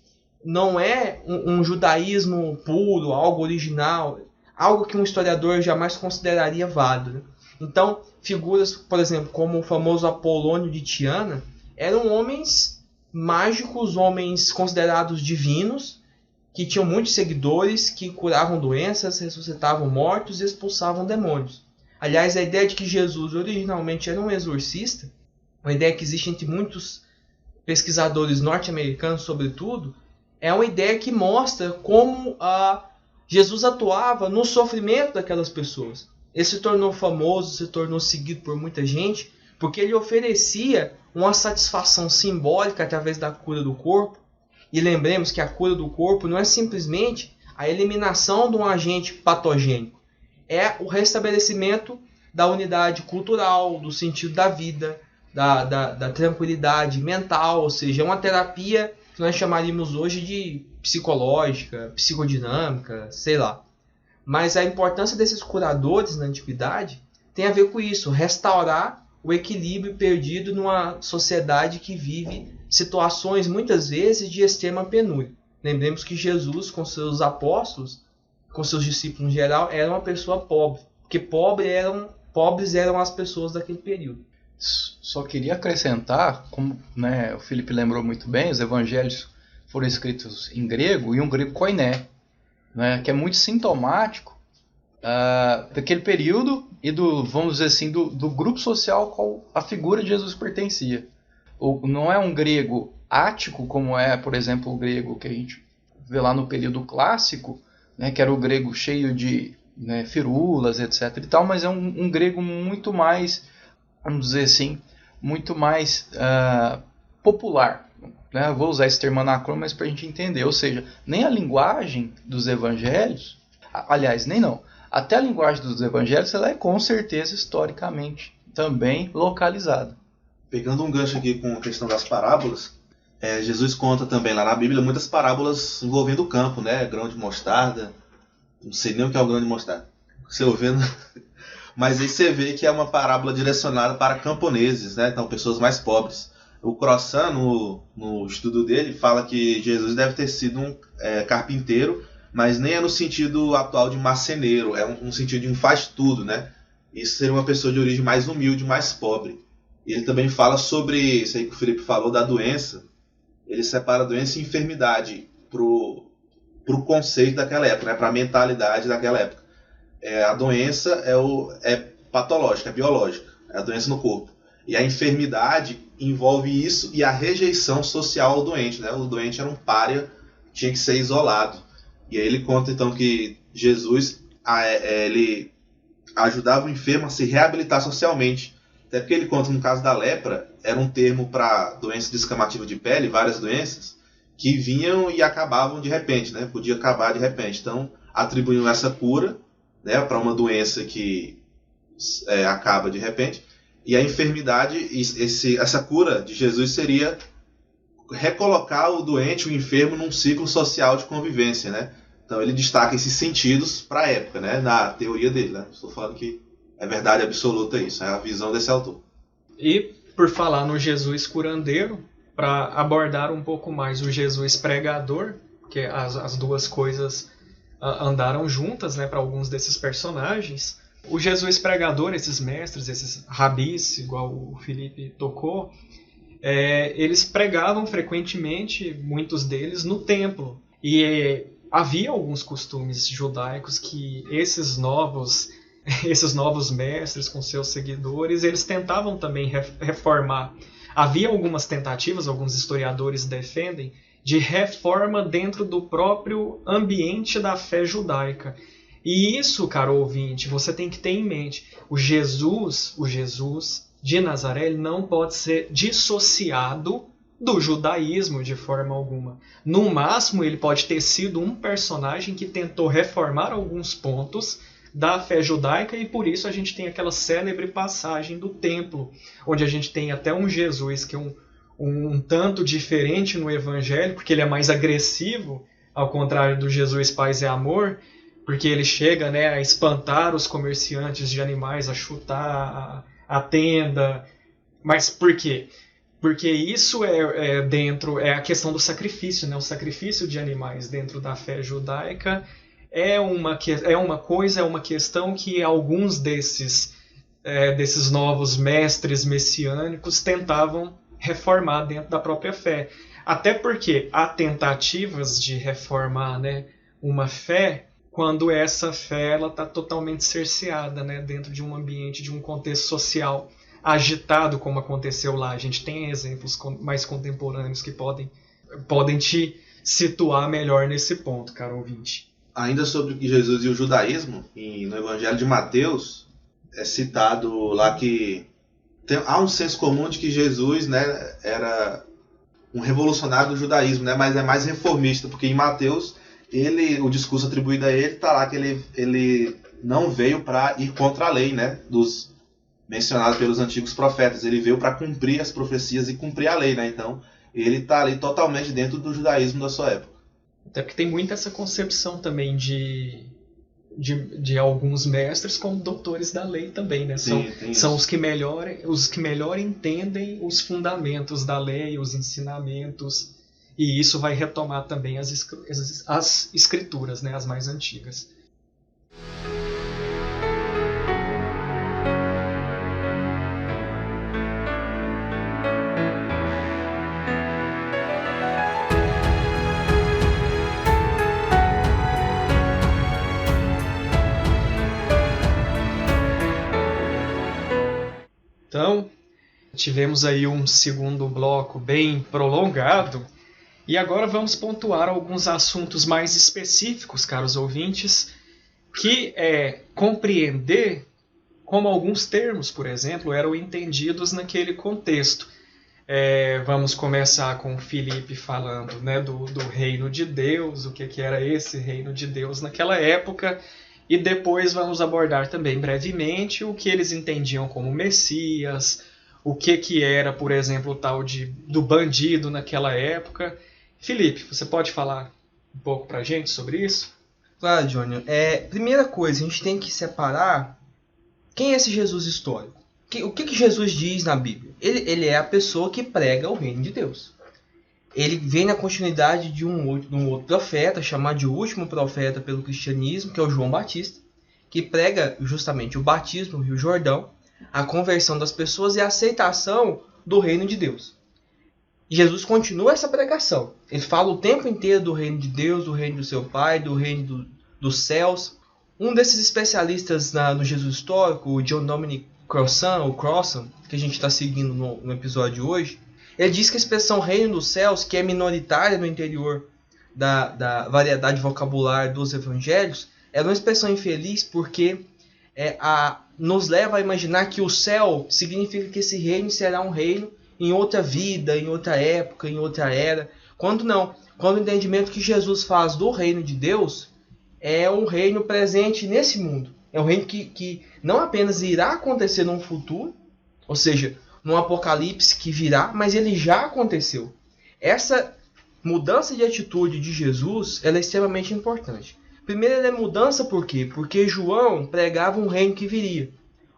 não é um judaísmo puro, algo original, algo que um historiador jamais consideraria válido. Então, figuras, por exemplo, como o famoso Apolônio de Tiana, eram homens mágicos, homens considerados divinos, que tinham muitos seguidores, que curavam doenças, ressuscitavam mortos e expulsavam demônios. Aliás, a ideia de que Jesus originalmente era um exorcista, uma ideia que existe entre muitos pesquisadores norte-americanos, sobretudo, é uma ideia que mostra como Jesus atuava no sofrimento daquelas pessoas. Ele se tornou famoso, se tornou seguido por muita gente, porque ele oferecia uma satisfação simbólica através da cura do corpo. E lembremos que a cura do corpo não é simplesmente a eliminação de um agente patogênico, é o restabelecimento da unidade cultural, do sentido da vida, da tranquilidade mental, ou seja, é uma terapia que nós chamaríamos hoje de psicológica, psicodinâmica, sei lá. Mas a importância desses curadores na antiguidade tem a ver com isso, restaurar o equilíbrio perdido numa sociedade que vive situações, muitas vezes, de extrema penúria. Lembremos que Jesus, com seus apóstolos, com seus discípulos em geral, era uma pessoa pobre, porque pobres eram as pessoas daquele período. Só queria acrescentar, como, né, o Felipe lembrou muito bem, os evangelhos foram escritos em grego, e um grego koiné, né, que é muito sintomático daquele período e vamos dizer assim, do grupo social ao qual a figura de Jesus pertencia. Não é um grego ático, como é, por exemplo, o grego que a gente vê lá no período clássico, né, que era o grego cheio de, né, firulas, etc. e tal, mas é um grego muito mais, vamos dizer assim, muito mais popular. Né? Eu vou usar esse termo anacrônico, mas para a gente entender. Ou seja, nem a linguagem dos evangelhos, aliás, nem não, até a linguagem dos evangelhos ela é com certeza historicamente também localizada. Pegando um gancho aqui com a questão das parábolas, Jesus conta também lá na Bíblia muitas parábolas envolvendo o campo, né? Grão de mostarda, não sei nem o que é o grão de mostarda. Você ouvindo? Mas aí você vê que é uma parábola direcionada para camponeses, né? Então, pessoas mais pobres. O Croissant, no estudo dele, fala que Jesus deve ter sido um carpinteiro, mas nem é no sentido atual de marceneiro, é um sentido de um faz-tudo, né? Isso seria uma pessoa de origem mais humilde, mais pobre. E ele também fala sobre isso aí que o Felipe falou, da doença. Ele separa doença e enfermidade pro conceito daquela época, né? Para a mentalidade daquela época. A doença é patológica, é biológica, é a doença no corpo. E a enfermidade envolve isso e a rejeição social ao doente, né? O doente era um pária, tinha que ser isolado. E aí ele conta então que Jesus ele ajudava o enfermo a se reabilitar socialmente. Até porque ele conta no caso da lepra, era um termo para doença descamativa de pele, várias doenças, que vinham e acabavam de repente, né? Podia acabar de repente. Então atribuíam essa cura, né, para uma doença que acaba de repente. E a enfermidade, essa cura de Jesus seria recolocar o doente, o enfermo, num ciclo social de convivência, né? Então ele destaca esses sentidos para a época, né? Na teoria dele, né? Estou falando que é verdade absoluta isso, é a visão desse autor. E por falar no Jesus curandeiro, para abordar um pouco mais o Jesus pregador, que as duas coisas andaram juntas, né, para alguns desses personagens. O Jesus pregador, esses mestres, esses rabis, igual o Felipe tocou, eles pregavam frequentemente, muitos deles, no templo. E havia alguns costumes judaicos que esses novos mestres com seus seguidores, eles tentavam também reformar. Havia algumas tentativas, alguns historiadores defendem, de reforma dentro do próprio ambiente da fé judaica. E isso, caro ouvinte, você tem que ter em mente. O Jesus de Nazaré, ele não pode ser dissociado do judaísmo de forma alguma. No máximo, ele pode ter sido um personagem que tentou reformar alguns pontos da fé judaica, e por isso a gente tem aquela célebre passagem do templo, onde a gente tem até um Jesus que é um tanto diferente no evangelho, porque ele é mais agressivo, ao contrário do Jesus Paz e Amor, porque ele chega, né, a espantar os comerciantes de animais, a chutar a tenda. Mas por quê? Porque isso é a questão do sacrifício, né? O sacrifício de animais dentro da fé judaica é uma questão que alguns desses novos mestres messiânicos tentavam reformar dentro da própria fé. Até porque há tentativas de reformar, né, uma fé quando essa fé está totalmente cerceada, né, dentro de um ambiente, de um contexto social agitado, como aconteceu lá. A gente tem exemplos mais contemporâneos que podem te situar melhor nesse ponto, caro ouvinte. Ainda sobre Jesus e o judaísmo, no Evangelho de Mateus, é citado lá que há um senso comum de que Jesus, né, era um revolucionário do judaísmo, né, mas é mais reformista, porque em Mateus, o discurso atribuído a ele está lá que ele não veio para ir contra a lei, né, dos mencionados pelos antigos profetas. Ele veio para cumprir as profecias e cumprir a lei, né? Então, ele está ali totalmente dentro do judaísmo da sua época. Até porque tem muito essa concepção também de alguns mestres como doutores da lei também, né? São os que melhor entendem os fundamentos da lei, os ensinamentos, e isso vai retomar também as escrituras, né? As mais antigas. Então, tivemos aí um segundo bloco bem prolongado e agora vamos pontuar alguns assuntos mais específicos, caros ouvintes, que é compreender como alguns termos, por exemplo, eram entendidos naquele contexto. Vamos começar com o Felipe falando, né, do reino de Deus, o que era esse reino de Deus naquela época. E depois vamos abordar também brevemente o que eles entendiam como Messias, o que era, por exemplo, o tal do bandido naquela época. Felipe, você pode falar um pouco pra gente sobre isso? Claro, Júnior. Primeira coisa, a gente tem que separar quem é esse Jesus histórico. O que Jesus diz na Bíblia? Ele é a pessoa que prega o reino de Deus. Ele vem na continuidade de um outro profeta, chamado de último profeta pelo cristianismo, que é o João Batista, que prega justamente o batismo no Rio Jordão, a conversão das pessoas e a aceitação do reino de Deus. E Jesus continua essa pregação. Ele fala o tempo inteiro do reino de Deus, do reino do seu Pai, do reino dos céus. Um desses especialistas no Jesus histórico, o John Dominic Crossan, que a gente está seguindo no episódio de hoje, ele diz que a expressão reino dos céus, que é minoritária no interior da variedade vocabular dos evangelhos, é uma expressão infeliz porque nos leva a imaginar que o céu significa que esse reino será um reino em outra vida, em outra época, em outra era. Quando não, quando o entendimento que Jesus faz do reino de Deus é um reino presente nesse mundo. É um reino que não apenas irá acontecer num futuro, ou seja, num apocalipse que virá, mas ele já aconteceu. Essa mudança de atitude de Jesus ela é extremamente importante. Primeiro, ela é mudança por quê? Porque João pregava um reino que viria.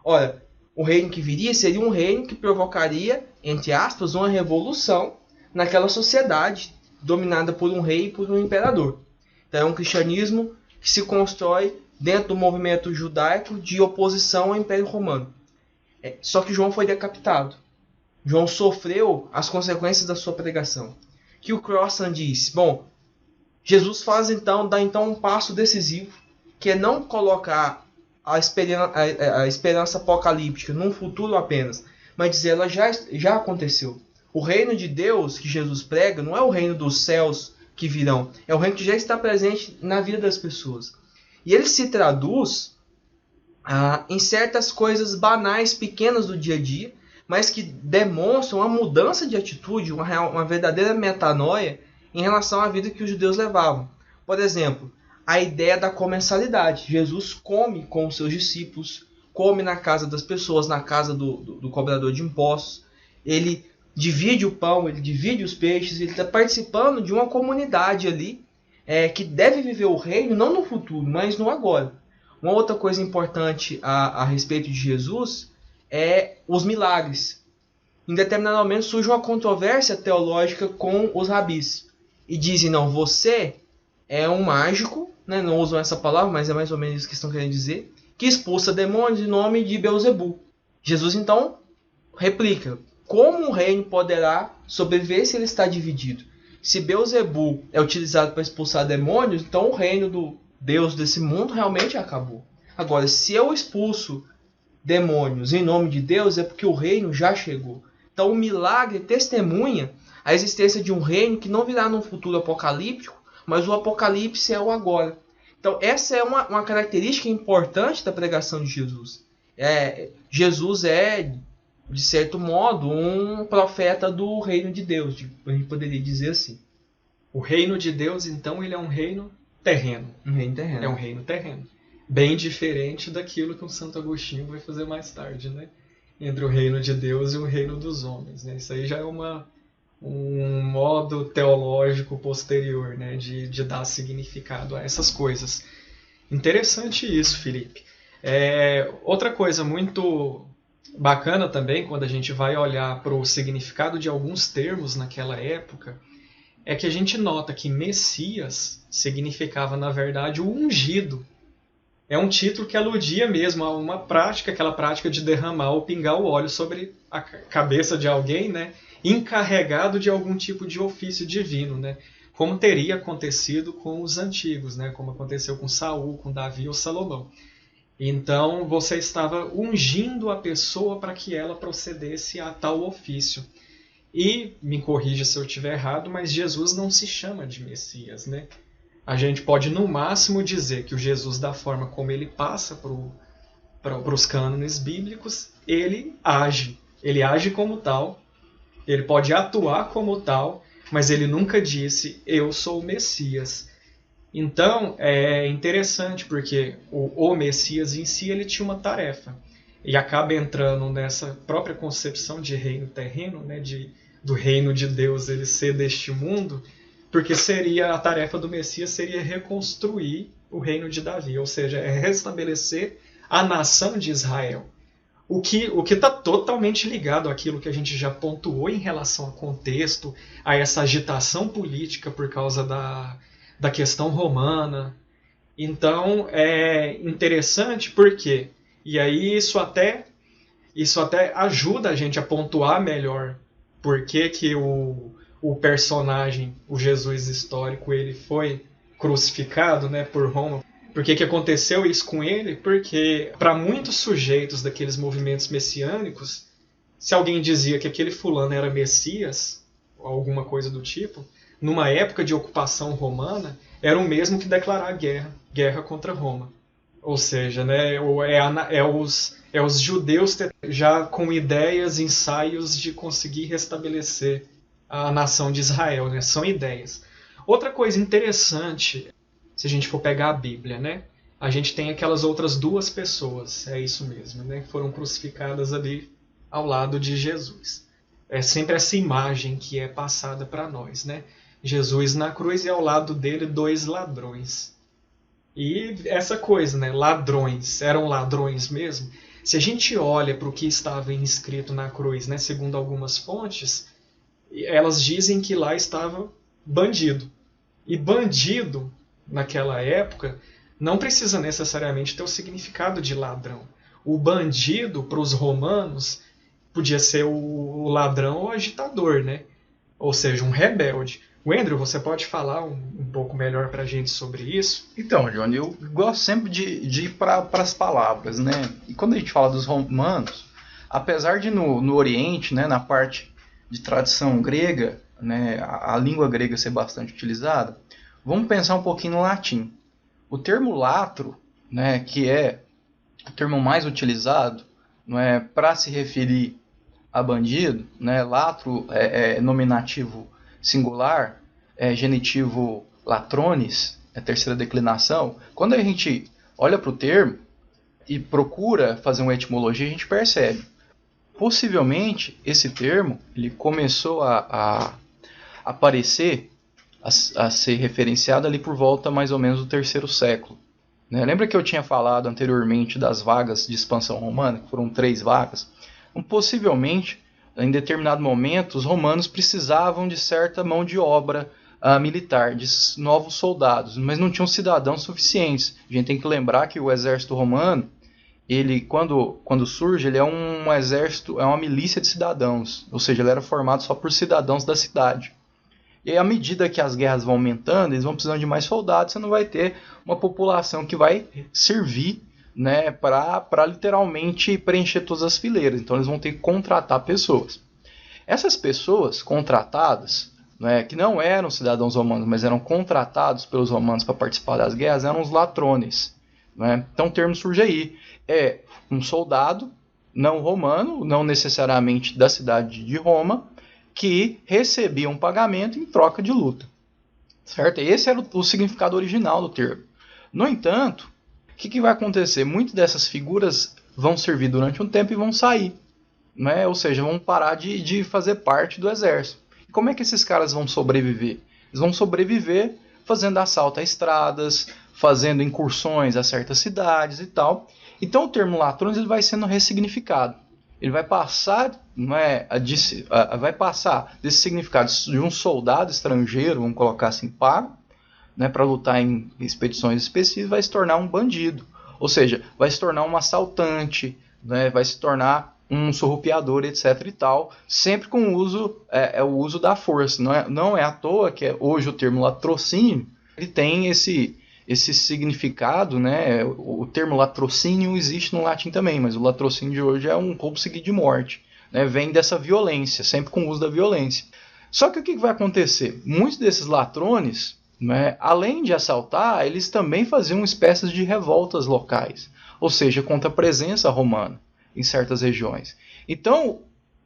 Ora, o reino que viria seria um reino que provocaria, entre aspas, uma revolução naquela sociedade dominada por um rei e por um imperador. Então é um cristianismo que se constrói dentro do movimento judaico de oposição ao Império Romano. Só que João foi decapitado. João sofreu as consequências da sua pregação. Que o Crossan diz, Jesus dá então um passo decisivo, que é não colocar a esperança apocalíptica num futuro apenas, mas dizer ela já aconteceu. O reino de Deus que Jesus prega não é o reino dos céus que virão, é o reino que já está presente na vida das pessoas. E ele se traduz em certas coisas banais, pequenas do dia a dia, mas que demonstram uma mudança de atitude, uma verdadeira metanoia em relação à vida que os judeus levavam. Por exemplo, a ideia da comensalidade. Jesus come com os seus discípulos, come na casa das pessoas, na casa do cobrador de impostos. Ele divide o pão, ele divide os peixes, ele está participando de uma comunidade ali que deve viver o reino não no futuro, mas no agora. Uma outra coisa importante a respeito de Jesus é os milagres. Em determinado momento surge uma controvérsia teológica com os rabis. E dizem, não, você é um mágico, né? Não usam essa palavra, mas é mais ou menos isso que estão querendo dizer, que expulsa demônios em nome de Beelzebul. Jesus então replica, como o reino poderá sobreviver se ele está dividido? Se Beelzebul é utilizado para expulsar demônios, então o reino do Deus desse mundo realmente acabou. Agora, se eu expulso demônios em nome de Deus, é porque o reino já chegou. Então o milagre testemunha a existência de um reino que não virá num futuro apocalíptico, mas o apocalipse é o agora. Então essa é uma característica importante da pregação de Jesus. Jesus é, de certo modo, um profeta do reino de Deus, a gente poderia dizer assim. O reino de Deus, então, ele é um reino terreno. Um reino terreno. É um reino terreno. bem diferente daquilo que um Santo Agostinho vai fazer mais tarde, né? Entre o reino de Deus e o reino dos homens, né? Isso aí já é um modo teológico posterior, né? De dar significado a essas coisas. Interessante isso, Felipe. Outra coisa muito bacana também, quando a gente vai olhar para o significado de alguns termos naquela época, é que a gente nota que Messias significava, na verdade, o ungido. É um título que aludia mesmo a uma prática, aquela prática de derramar ou pingar o óleo sobre a cabeça de alguém, né, encarregado de algum tipo de ofício divino, né, como teria acontecido com os antigos, né, como aconteceu com Saul, com Davi ou Salomão. Então, você estava ungindo a pessoa para que ela procedesse a tal ofício. E, me corrija se eu estiver errado, mas Jesus não se chama de Messias, né? A gente pode, no máximo, dizer que o Jesus, da forma como ele passa para os cânones bíblicos, ele age. Ele age como tal, ele pode atuar como tal, mas ele nunca disse, eu sou o Messias. Então, é interessante, porque o Messias em si ele tinha uma tarefa. E acaba entrando nessa própria concepção de reino terreno, né, do reino de Deus ele ser deste mundo, porque a tarefa do Messias seria reconstruir o reino de Davi, ou seja, restabelecer a nação de Israel. O que está totalmente ligado àquilo que a gente já pontuou em relação ao contexto, a essa agitação política por causa da questão romana. Então, é interessante porque, e aí isso até ajuda a gente a pontuar melhor por que o personagem, o Jesus histórico, ele foi crucificado, né, por Roma. Por que aconteceu isso com ele? Porque para muitos sujeitos daqueles movimentos messiânicos, se alguém dizia que aquele fulano era Messias, ou alguma coisa do tipo, numa época de ocupação romana, era o mesmo que declarar guerra contra Roma. Ou seja, né, os judeus já com ideias, ensaios de conseguir restabelecer a nação de Israel, né? São ideias. Outra coisa interessante, se a gente for pegar a Bíblia, né? A gente tem aquelas outras duas pessoas, é isso mesmo, né? Que foram crucificadas ali ao lado de Jesus. É sempre essa imagem que é passada para nós, né? Jesus na cruz e ao lado dele 2 ladrões. E essa coisa, né? Ladrões, eram ladrões mesmo? Se a gente olha para o que estava inscrito na cruz, né? Segundo algumas fontes, elas dizem que lá estava bandido. E bandido, naquela época, não precisa necessariamente ter o significado de ladrão. O bandido, para os romanos, podia ser o ladrão ou agitador, né? Ou seja, um rebelde. Andrew, você pode falar um pouco melhor para a gente sobre isso? Então, Johnny, eu gosto sempre de ir para as palavras, né? E quando a gente fala dos romanos, apesar de no Oriente, né, na parte de tradição grega, né, a língua grega ser bastante utilizada, vamos pensar um pouquinho no latim. O termo latro, né, que é o termo mais utilizado, não é, para se referir a bandido, né, latro é nominativo singular, genitivo latrones, é terceira declinação. Quando a gente olha para o termo e procura fazer uma etimologia, a gente percebe. Possivelmente, esse termo ele começou a aparecer, a ser referenciado ali por volta mais ou menos do 3º século. Né? Lembra que eu tinha falado anteriormente das vagas de expansão romana, que foram 3 vagas? Então, possivelmente, em determinado momento, os romanos precisavam de certa mão de obra militar, de novos soldados, mas não tinham cidadãos suficientes. A gente tem que lembrar que o exército romano, ele quando surge, ele é um exército, é uma milícia de cidadãos, ou seja, ele era formado só por cidadãos da cidade. E aí, à medida que as guerras vão aumentando, eles vão precisando de mais soldados, você não vai ter uma população que vai servir, né, para literalmente preencher todas as fileiras. Então eles vão ter que contratar pessoas. Essas pessoas contratadas, né, que não eram cidadãos romanos, mas eram contratados pelos romanos para participar das guerras, eram os latrones. Né? Então o termo surge aí. É um soldado não romano, não necessariamente da cidade de Roma, que recebia um pagamento em troca de luta. Certo? Esse era o significado original do termo. No entanto, que vai acontecer? Muitas dessas figuras vão servir durante um tempo e vão sair, né? Ou seja, vão parar de fazer parte do exército. E como é que esses caras vão sobreviver? Eles vão sobreviver fazendo assalto a estradas, fazendo incursões a certas cidades e tal. Então o termo ladrões ele vai sendo ressignificado. Ele vai passar, vai passar desse significado de um soldado estrangeiro, vamos colocar assim, pago, né, para lutar em expedições específicas, vai se tornar um bandido. Ou seja, vai se tornar um assaltante, né, vai se tornar um surrupiador, etc. e tal, sempre com o uso da força. Não é à toa que hoje o termo latrocínio ele tem esse significado, né? O termo latrocínio existe no latim também, mas o latrocínio de hoje é um roubo seguido de morte, né? Vem dessa violência, sempre com o uso da violência. Só que o que vai acontecer? Muitos desses ladrões, né, além de assaltar, eles também faziam espécies de revoltas locais, ou seja, contra a presença romana em certas regiões. Então,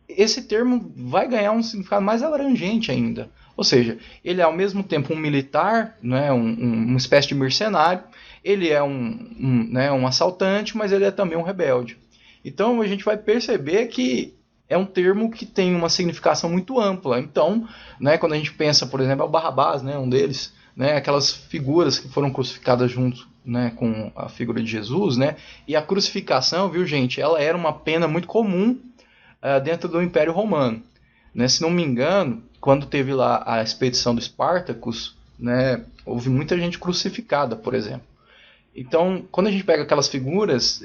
esse termo vai ganhar um significado mais abrangente ainda. Ou seja, ele é ao mesmo tempo um militar, né, uma espécie de mercenário, ele é um assaltante, mas ele é também um rebelde. Então a gente vai perceber que é um termo que tem uma significação muito ampla. Então, né, quando a gente pensa, por exemplo, é o Barrabás, né, um deles, né, aquelas figuras que foram crucificadas junto, né, com a figura de Jesus, né, e a crucificação, viu gente, ela era uma pena muito comum dentro do Império Romano. Né, se não me engano, quando teve lá a expedição do Espartacus, né, houve muita gente crucificada, por exemplo. Então, quando a gente pega aquelas figuras,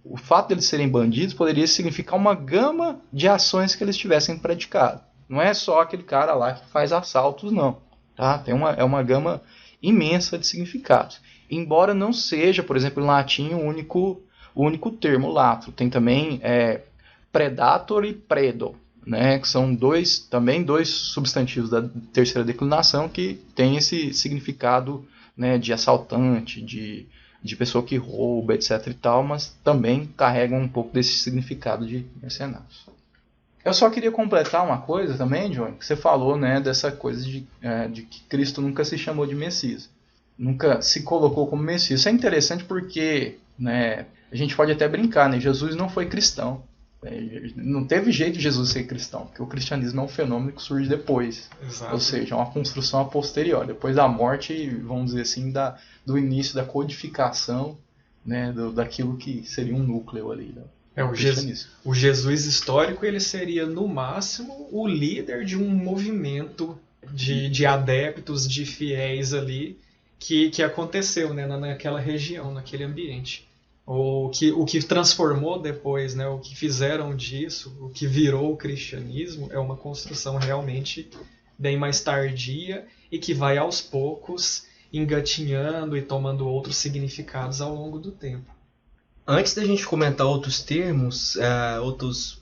o fato de eles serem bandidos poderia significar uma gama de ações que eles tivessem praticado. Não é só aquele cara lá que faz assaltos, não. Tá? É uma gama imensa de significados. Embora não seja, por exemplo, em latim o único termo latro. Tem também predator e predo, né, que são dois substantivos da terceira declinação que tem esse significado, né, de assaltante, de pessoa que rouba, etc. e tal, mas também carregam um pouco desse significado de mercenários. Eu só queria completar uma coisa também, Johnny, que você falou, né, dessa coisa de que Cristo nunca se chamou de Messias, nunca se colocou como Messias. Isso é interessante porque, né, a gente pode até brincar, né, Jesus não foi cristão. Não teve jeito de Jesus ser cristão, porque o cristianismo é um fenômeno que surge depois. Exato. Ou seja, é uma construção a posteriori, depois da morte, vamos dizer assim, do início da codificação, né, daquilo que seria um núcleo ali do cristianismo. O Jesus histórico ele seria, no máximo, o líder de um movimento de adeptos, de fiéis ali, que aconteceu, né, naquela região, naquele ambiente. O que transformou depois, né, o que fizeram disso, o que virou o cristianismo, é uma construção realmente bem mais tardia e que vai aos poucos engatinhando e tomando outros significados ao longo do tempo. Antes da gente comentar outros termos, outras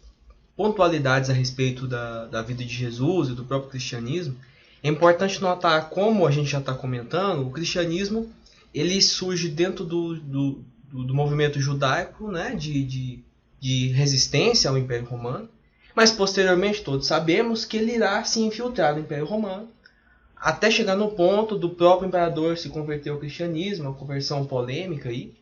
pontualidades a respeito da vida de Jesus e do próprio cristianismo, é importante notar, como a gente já está comentando, o cristianismo ele surge dentro do movimento judaico, né, de resistência ao Império Romano, mas posteriormente todos sabemos que ele irá se infiltrar no Império Romano, até chegar no ponto do próprio imperador se converter ao cristianismo, uma conversão polêmica aí.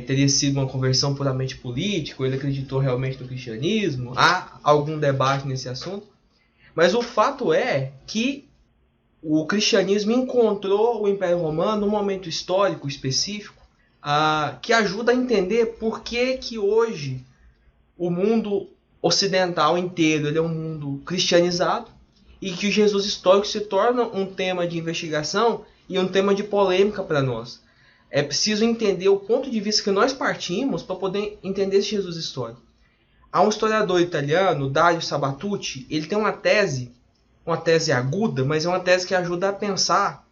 Teria sido uma conversão puramente política, ele acreditou realmente no cristianismo, há algum debate nesse assunto, mas o fato é que o cristianismo encontrou o Império Romano num momento histórico específico, que ajuda a entender por que hoje o mundo ocidental inteiro ele é um mundo cristianizado e que o Jesus histórico se torna um tema de investigação e um tema de polêmica para nós. É preciso entender o ponto de vista que nós partimos para poder entender esse Jesus histórico. Há um historiador italiano, Dario Sabatucci, ele tem uma tese aguda, mas é uma tese que ajuda a pensar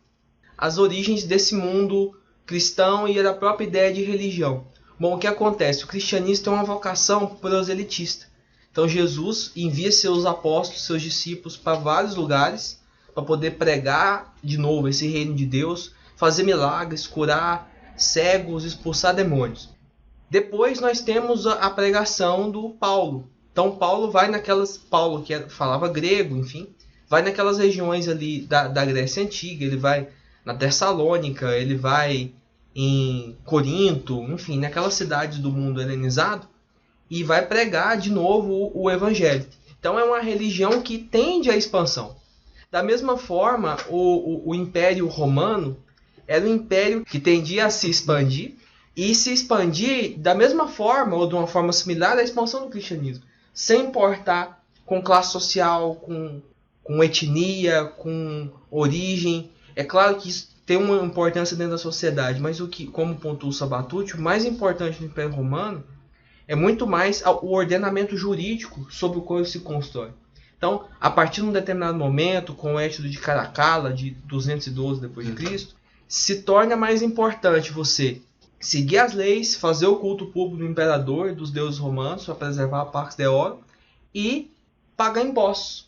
as origens desse mundo cristão e da própria ideia de religião. Bom, o que acontece? O cristianismo tem uma vocação proselitista. Então Jesus envia seus apóstolos, seus discípulos para vários lugares para poder pregar de novo esse reino de Deus, fazer milagres, curar cegos, expulsar demônios. Depois nós temos a pregação do Paulo. Então Paulo vai Paulo que falava grego, enfim, vai naquelas regiões ali da Grécia Antiga, ele vai na Tessalônica, ele vai em Corinto, enfim, naquelas cidades do mundo helenizado, e vai pregar de novo o evangelho. Então é uma religião que tende à expansão. Da mesma forma, o Império Romano era um império que tendia a se expandir, e se expandir da mesma forma, ou de uma forma similar à expansão do cristianismo, sem importar com classe social, com etnia, com origem. É claro que isso tem uma importância dentro da sociedade, mas o que, como pontua o Sabatucci, o mais importante do Império Romano é muito mais o ordenamento jurídico sobre o qual se constrói. Então, a partir de um determinado momento, com o Edito de Caracalla, de 212 d.C., se torna mais importante você seguir as leis, fazer o culto público do imperador e dos deuses romanos para preservar a Pax Deorum e pagar impostos.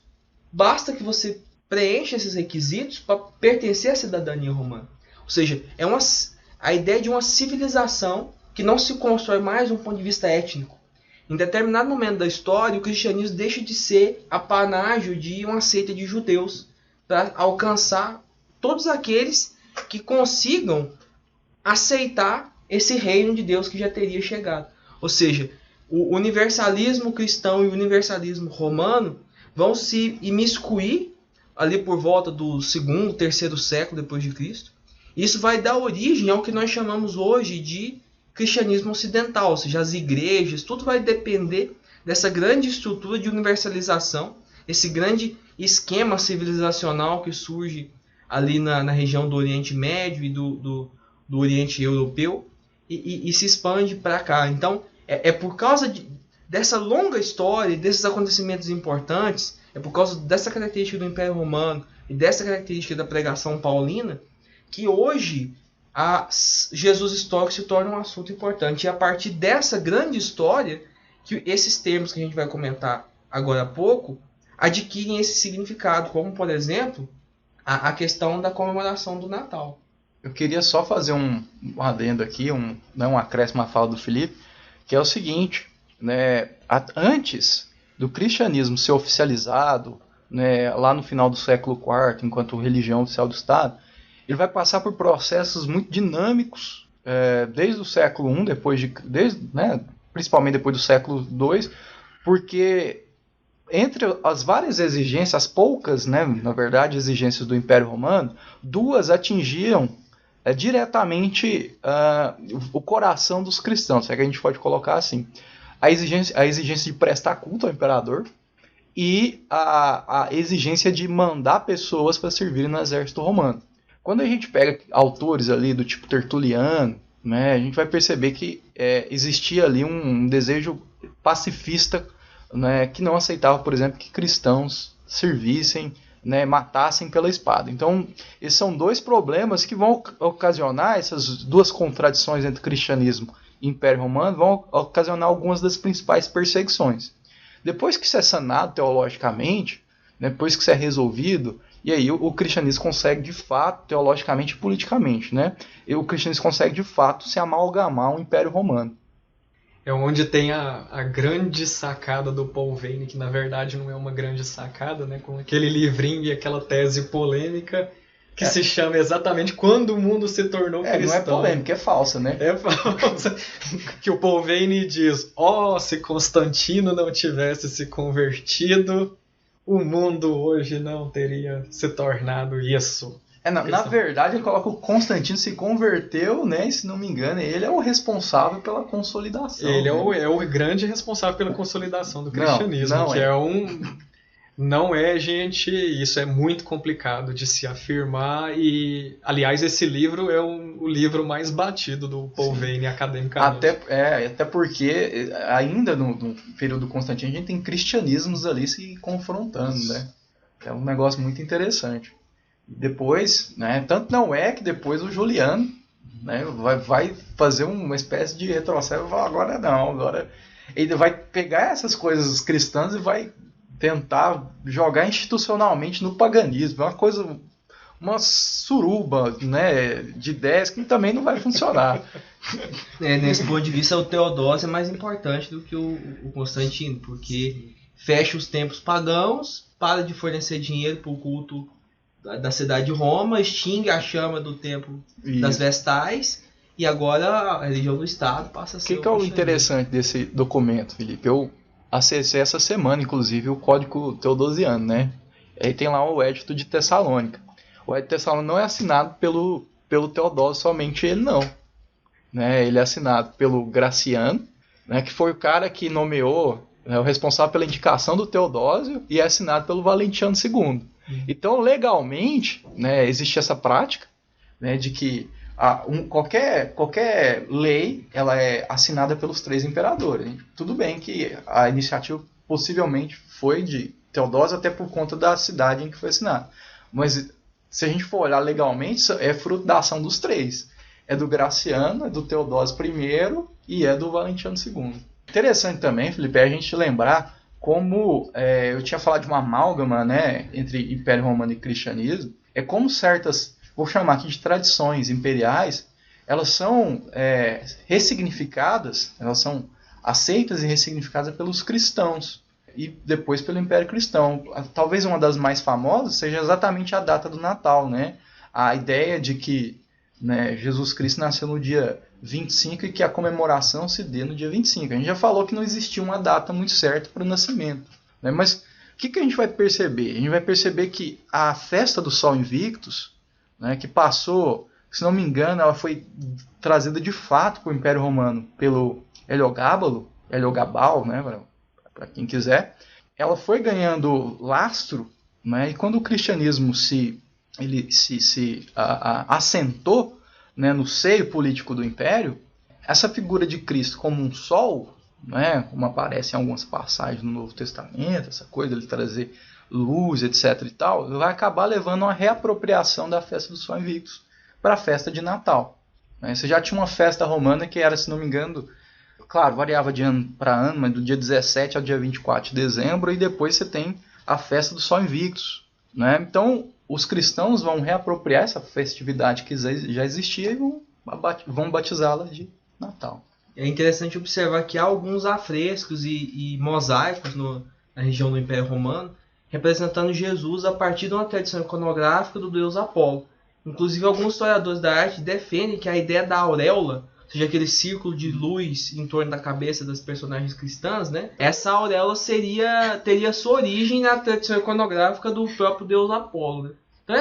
Basta que você preencha esses requisitos para pertencer à cidadania romana. Ou seja, é a ideia de uma civilização que não se constrói mais de um ponto de vista étnico. Em determinado momento da história, o cristianismo deixa de ser a panágio de uma seita de judeus para alcançar todos aqueles que consigam aceitar esse reino de Deus que já teria chegado. Ou seja, o universalismo cristão e o universalismo romano vão se imiscuir ali por volta do 2º, 3º século depois de Cristo. Isso vai dar origem ao que nós chamamos hoje de cristianismo ocidental, ou seja, as igrejas, tudo vai depender dessa grande estrutura de universalização, esse grande esquema civilizacional que surge ali na região do Oriente Médio e do Oriente Europeu e se expande para cá. Então, é por causa dessa longa história, desses acontecimentos importantes, é por causa dessa característica do Império Romano e dessa característica da pregação paulina, que hoje Jesus histórico se torna um assunto importante. E a partir dessa grande história, que esses termos que a gente vai comentar agora há pouco, adquirem esse significado, como, por exemplo, a questão da comemoração do Natal. Eu queria só fazer um adendo aqui, um acréscimo à fala do Felipe, que é o seguinte, né, antes do cristianismo ser oficializado, né, lá no final do século IV, enquanto religião oficial do Estado, ele vai passar por processos muito dinâmicos, desde o século I, principalmente depois do século II, porque entre as várias exigências, as poucas, né, na verdade, exigências do Império Romano, duas atingiram diretamente o coração dos cristãos, se é que a gente pode colocar assim. A exigência de prestar culto ao imperador e a exigência de mandar pessoas para servirem no exército romano. Quando a gente pega autores ali do tipo Tertuliano, né, a gente vai perceber que existia ali um desejo pacifista, né, que não aceitava, por exemplo, que cristãos servissem, né, matassem pela espada. Então, esses são dois problemas que vão ocasionar, essas duas contradições entre cristianismo e Império Romano, vão ocasionar algumas das principais perseguições. Depois que isso é sanado teologicamente, depois que isso é resolvido, e aí o cristianismo consegue de fato, teologicamente e politicamente, né? E o cristianismo consegue de fato se amalgamar ao Império Romano. É onde tem a grande sacada do Paul Veyne, que na verdade não é uma grande sacada, né? Com aquele livrinho e aquela tese polêmica que se chama exatamente Quando o Mundo se Tornou Cristão. Não é polêmica, é falsa, né? É falsa. Que o Paul Veyne diz, se Constantino não tivesse se convertido, o mundo hoje não teria se tornado isso. Na verdade, ele coloca o Constantino se converteu, né? E se não me engano, ele é o responsável pela consolidação. Ele né? é o grande responsável pela consolidação do cristianismo, Não é, gente, isso é muito complicado de se afirmar e, aliás, esse livro é o livro mais batido do Paul Veyne academicamente. Até porque ainda no período do Constantino a gente tem cristianismos ali se confrontando, né? É um negócio muito interessante. Depois, né, tanto não é que depois o Juliano, né, vai fazer uma espécie de retrocesso e falar, agora ele vai pegar essas coisas cristãs e vai tentar jogar institucionalmente no paganismo. É uma suruba, né, de ideias que também não vai funcionar. Nesse ponto de vista, o Teodósio é mais importante do que o Constantino, porque fecha os templos pagãos, para de fornecer dinheiro para o culto da cidade de Roma, extingue a chama do templo das Vestais e agora a religião do Estado passa a O ser que é o interessante desse documento, Felipe? Eu acessei essa semana, inclusive, o Código Teodosiano, né? Aí tem lá o Edito de Tessalônica. O Edito de Tessalônica não é assinado pelo Teodósio, somente ele não. Né? Ele é assinado pelo Graciano, né? Que foi o cara que nomeou, o responsável pela indicação do Teodósio, e é assinado pelo Valentiniano II. Então, legalmente, né, existe essa prática, né, de que qualquer lei ela é assinada pelos 3 imperadores. Tudo bem que a iniciativa possivelmente foi de Teodósio, até por conta da cidade em que foi assinada. Mas se a gente for olhar legalmente, é fruto da ação dos 3. É do Graciano, é do Teodósio I e é do Valentiniano II. Interessante também, Felipe, é a gente lembrar como eu tinha falado de uma amálgama, né, entre Império Romano e Cristianismo, é como certas, vou chamar aqui de tradições imperiais, elas são ressignificadas, elas são aceitas e ressignificadas pelos cristãos e depois pelo Império Cristão. Talvez uma das mais famosas seja exatamente a data do Natal, né? A ideia de que, né, Jesus Cristo nasceu no dia 25 e que a comemoração se dê no dia 25. A gente já falou que não existia uma data muito certa para o nascimento, né? Mas o que a gente vai perceber? A gente vai perceber que a festa do Sol Invictus, né, que passou, se não me engano, ela foi trazida de fato para o Império Romano pelo Heliogabal, né, para quem quiser, ela foi ganhando lastro, né, e quando o cristianismo se assentou, né, no seio político do Império, essa figura de Cristo como um sol, né, como aparece em algumas passagens no Novo Testamento, essa coisa de ele trazer luz, etc. e tal, vai acabar levando a uma reapropriação da festa do Sol Invictus para a festa de Natal. Né? Você já tinha uma festa romana que era, se não me engano, claro, variava de ano para ano, mas do dia 17 ao dia 24 de dezembro, e depois você tem a festa do Sol Invictus. Né? Então, os cristãos vão reapropriar essa festividade que já existia e vão batizá-la de Natal. É interessante observar que há alguns afrescos e mosaicos na região do Império Romano representando Jesus a partir de uma tradição iconográfica do deus Apolo. Inclusive, alguns historiadores da arte defendem que a ideia da auréola, ou seja, aquele círculo de luz em torno da cabeça das personagens cristãs, né? Essa auréola teria sua origem na tradição iconográfica do próprio deus Apolo. Né? Então,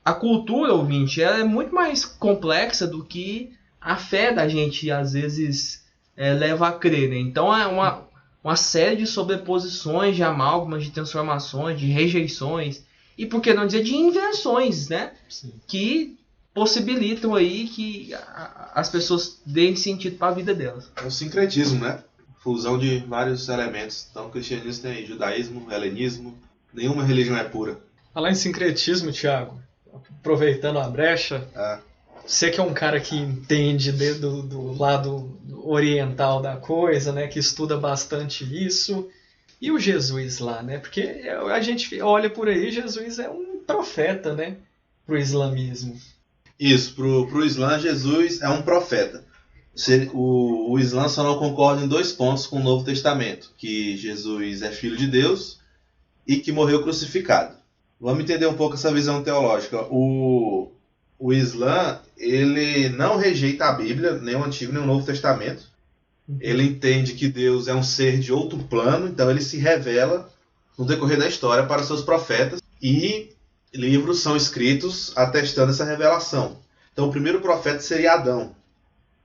a cultura, ouvinte, ela é muito mais complexa do que a fé da gente, às vezes, leva a crer. Né? Então, é uma série de sobreposições, de amálgamas, de transformações, de rejeições, e por que não dizer de invenções, né? Sim. Que possibilitam aí que as pessoas deem sentido para a vida delas. É o sincretismo, né? Fusão de vários elementos. Então, o cristianismo tem judaísmo, helenismo, nenhuma religião é pura. Falar em sincretismo, Thiago, aproveitando a brecha, você que é um cara que entende do lado oriental da coisa, né, que estuda bastante isso, e o Jesus lá, né? Porque a gente olha por aí, Jesus é um profeta, né, pro islamismo. Isso, pro Islã, Jesus é um profeta. O Islã só não concorda em 2 pontos com o Novo Testamento, que Jesus é filho de Deus e que morreu crucificado. Vamos entender um pouco essa visão teológica. O Islã, ele não rejeita a Bíblia, nem o Antigo nem o Novo Testamento. Ele entende que Deus é um ser de outro plano, então ele se revela no decorrer da história para seus profetas, e livros são escritos atestando essa revelação. Então o primeiro profeta seria Adão.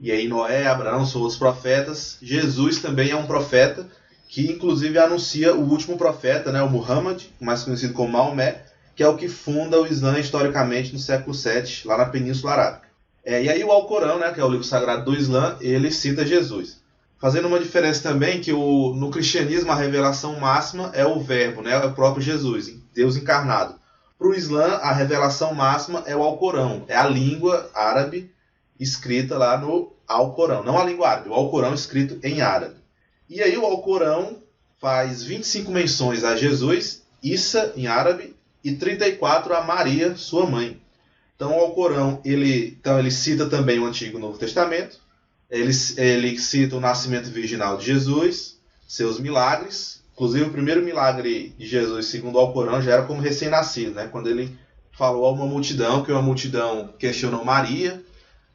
E aí Noé, Abraão são os profetas. Jesus também é um profeta, que inclusive anuncia o último profeta, né, o Muhammad, mais conhecido como Maomé, que é o que funda o Islã historicamente no século VII, lá na Península Arábica. E aí o Alcorão, né, que é o livro sagrado do Islã, ele cita Jesus. Fazendo uma diferença também que no cristianismo a revelação máxima é o verbo, né, é o próprio Jesus, Deus encarnado. Para o Islã, a revelação máxima é o Alcorão, é a língua árabe escrita lá no Alcorão. Não a língua árabe, o Alcorão escrito em árabe. E aí o Alcorão faz 25 menções a Jesus, Issa em árabe, e 34 a Maria, sua mãe. Então o Alcorão ele cita também o Antigo e o Novo Testamento. Ele cita o nascimento virginal de Jesus, seus milagres. Inclusive o primeiro milagre de Jesus, segundo o Alcorão, já era como recém-nascido, né? Quando ele falou a uma multidão, que uma multidão questionou Maria,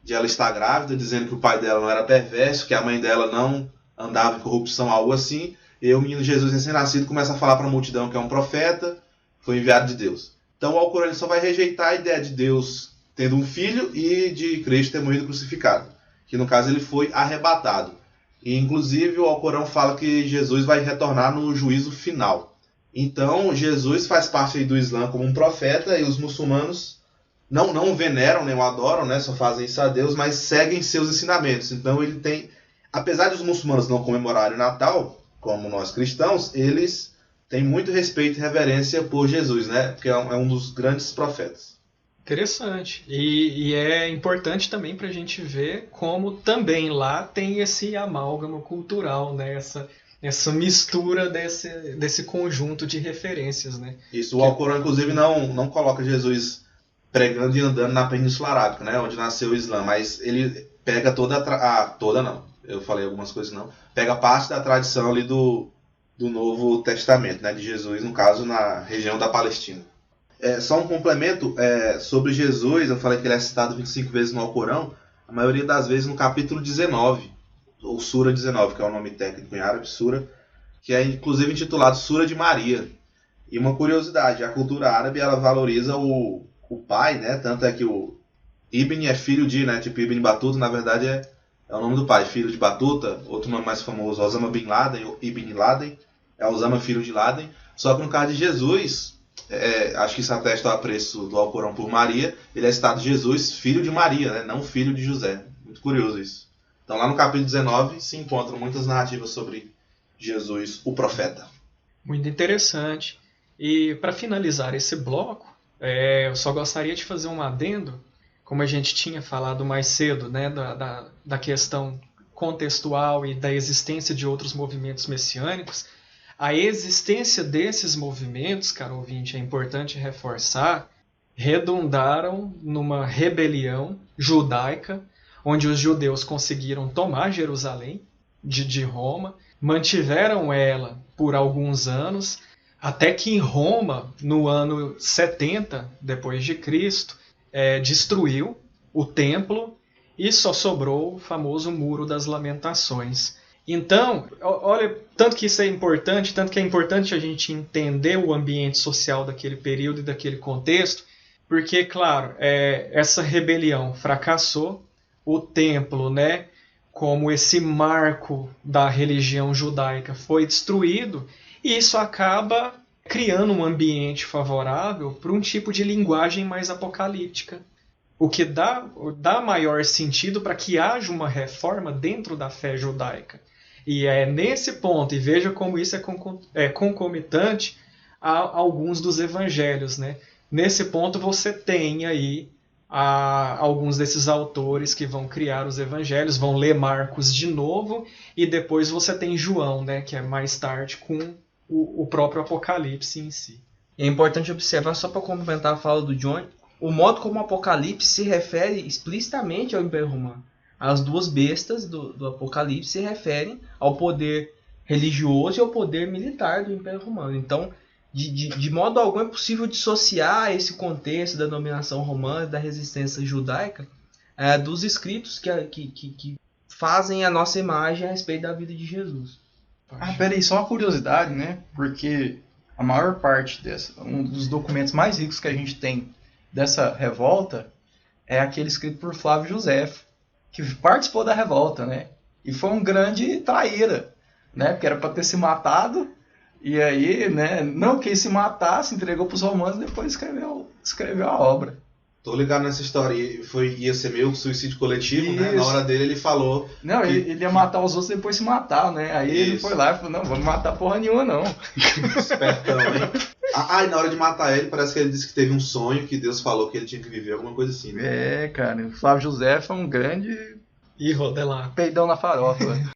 de ela estar grávida, dizendo que o pai dela não era perverso, que a mãe dela não andava em corrupção, algo assim. E aí o menino Jesus recém-nascido começa a falar para a multidão que é um profeta, foi enviado de Deus. Então o Alcorão só vai rejeitar a ideia de Deus tendo um filho e de Cristo ter morrido crucificado, que no caso ele foi arrebatado. E inclusive o Alcorão fala que Jesus vai retornar no juízo final. Então Jesus faz parte aí do Islã como um profeta, e os muçulmanos não o veneram nem o adoram, né, só fazem isso a Deus, mas seguem seus ensinamentos. Então ele tem, apesar de os muçulmanos não comemorarem o Natal, como nós cristãos, eles têm muito respeito e reverência por Jesus, né, porque é um dos grandes profetas. Interessante. E é importante também para a gente ver como também lá tem esse amálgama cultural, né? Essa mistura desse conjunto de referências, né? Isso, o Alcorão, inclusive, não coloca Jesus pregando e andando na Península Arábica, né? Onde nasceu o Islã, mas ele pega toda não, eu falei algumas coisas não, pega parte da tradição ali do Novo Testamento, né? De Jesus, no caso, na região da Palestina. Só um complemento sobre Jesus, eu falei que ele é citado 25 vezes no Alcorão, a maioria das vezes no capítulo 19, ou Sura 19, que é o nome técnico em árabe, Sura, que é inclusive intitulado Sura de Maria. E uma curiosidade, a cultura árabe ela valoriza o pai, né? Tanto é que o Ibn é filho de, né? Tipo Ibn Battuta, na verdade é o nome do pai, filho de Batuta. Outro nome mais famoso, Osama Bin Laden, ou Ibn Laden, é Osama filho de Laden. Só que no caso de Jesus, acho que isso atesta o apreço do Alcorão por Maria, ele é citado Jesus, filho de Maria, né? Não filho de José. Muito curioso isso. Então lá no capítulo 19 se encontram muitas narrativas sobre Jesus, o profeta. Muito interessante. E para finalizar esse bloco, eu só gostaria de fazer um adendo, como a gente tinha falado mais cedo, né, da questão contextual e da existência de outros movimentos messiânicos. A existência desses movimentos, caro ouvinte, é importante reforçar, redundaram numa rebelião judaica, onde os judeus conseguiram tomar Jerusalém de Roma, mantiveram ela por alguns anos, até que em Roma, no ano 70 depois de Cristo, destruiu o templo e só sobrou o famoso Muro das Lamentações. Então, olha, tanto que isso é importante, tanto que é importante a gente entender o ambiente social daquele período e daquele contexto, porque, claro, essa rebelião fracassou, o templo, né, como esse marco da religião judaica, foi destruído, e isso acaba criando um ambiente favorável para um tipo de linguagem mais apocalíptica, o que dá maior sentido para que haja uma reforma dentro da fé judaica. E é nesse ponto, e veja como isso é concomitante a alguns dos evangelhos, né? Nesse ponto você tem aí alguns desses autores que vão criar os evangelhos, vão ler Marcos de novo, e depois você tem João, né? Que é mais tarde com o próprio Apocalipse em si. É importante observar, só para complementar a fala do John, o modo como o Apocalipse se refere explicitamente ao Império Romano. As duas bestas do Apocalipse se referem ao poder religioso e ao poder militar do Império Romano. Então, de modo algum é possível dissociar esse contexto da dominação romana e da resistência judaica dos escritos que fazem a nossa imagem a respeito da vida de Jesus. Peraí, só uma curiosidade, né? Porque a maior parte um dos documentos mais ricos que a gente tem dessa revolta é aquele escrito por Flávio Josefo, que participou da revolta, né? E foi um grande traíra, né? Porque era para ter se matado, e aí, né, não quis se matar, se entregou para os romanos e depois escreveu a obra. Tô ligado nessa história, ia ser meio suicídio coletivo, né? Na hora dele ele falou... Não, ele ia matar os outros e depois se matar, né? Aí ele foi lá e falou, não, vamos matar porra nenhuma, não. Espertão, hein? E na hora de matar ele, parece que ele disse que teve um sonho, que Deus falou que ele tinha que viver, alguma coisa assim, né? Cara, o Flávio José foi um grande... E rodelar. Peidão na farofa.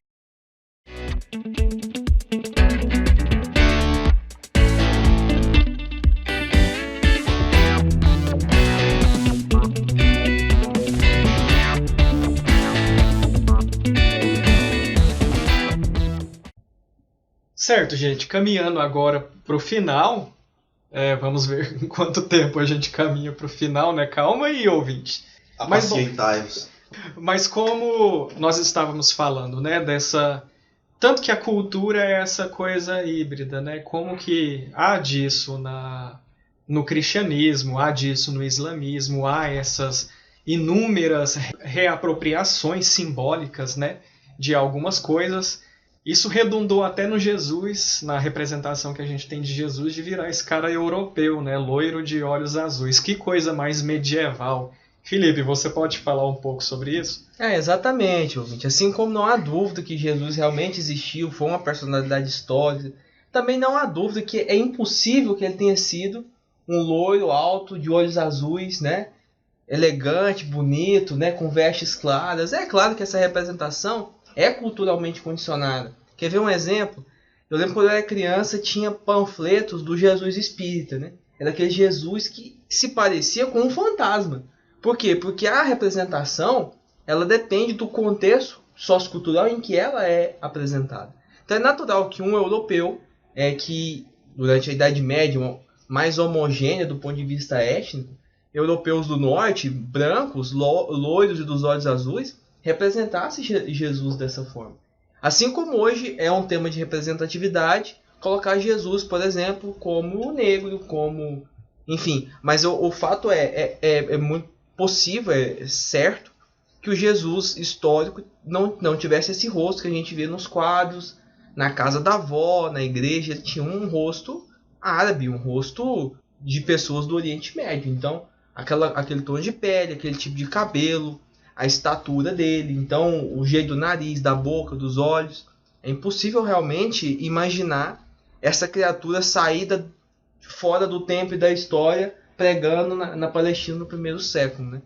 Certo, gente, caminhando agora para o final, vamos ver em quanto tempo a gente caminha para o final, né? Calma aí, ouvinte. Apacientai-vos. Mas como nós estávamos falando, né, dessa... Tanto que a cultura é essa coisa híbrida, né? Como que há disso no cristianismo, há disso no islamismo, há essas inúmeras reapropriações simbólicas, né, de algumas coisas. Isso redundou até no Jesus, na representação que a gente tem de Jesus, de virar esse cara europeu, né, loiro de olhos azuis. Que coisa mais medieval. Felipe, você pode falar um pouco sobre isso? Exatamente, ouvinte. Assim como não há dúvida que Jesus realmente existiu, foi uma personalidade histórica, também não há dúvida que é impossível que ele tenha sido um loiro alto, de olhos azuis, né? Elegante, bonito, né? Com vestes claras. É claro que essa representação é culturalmente condicionada. Quer ver um exemplo? Eu lembro quando eu era criança, tinha panfletos do Jesus espírita, né? Era aquele Jesus que se parecia com um fantasma. Por quê? Porque a representação, ela depende do contexto sociocultural em que ela é apresentada. Então é natural que um europeu, que durante a Idade Média, mais homogênea do ponto de vista étnico, europeus do norte, brancos, loiros e dos olhos azuis, representasse Jesus dessa forma. Assim como hoje é um tema de representatividade, colocar Jesus, por exemplo, como negro, como... Enfim, mas o fato é muito possível, é certo, que o Jesus histórico não tivesse esse rosto que a gente vê nos quadros, na casa da avó, na igreja. Ele tinha um rosto árabe, um rosto de pessoas do Oriente Médio. Então, aquele tom de pele, aquele tipo de cabelo, a estatura dele, então o jeito do nariz, da boca, dos olhos. É impossível realmente imaginar essa criatura saída fora do tempo e da história, pregando na Palestina no primeiro século, né?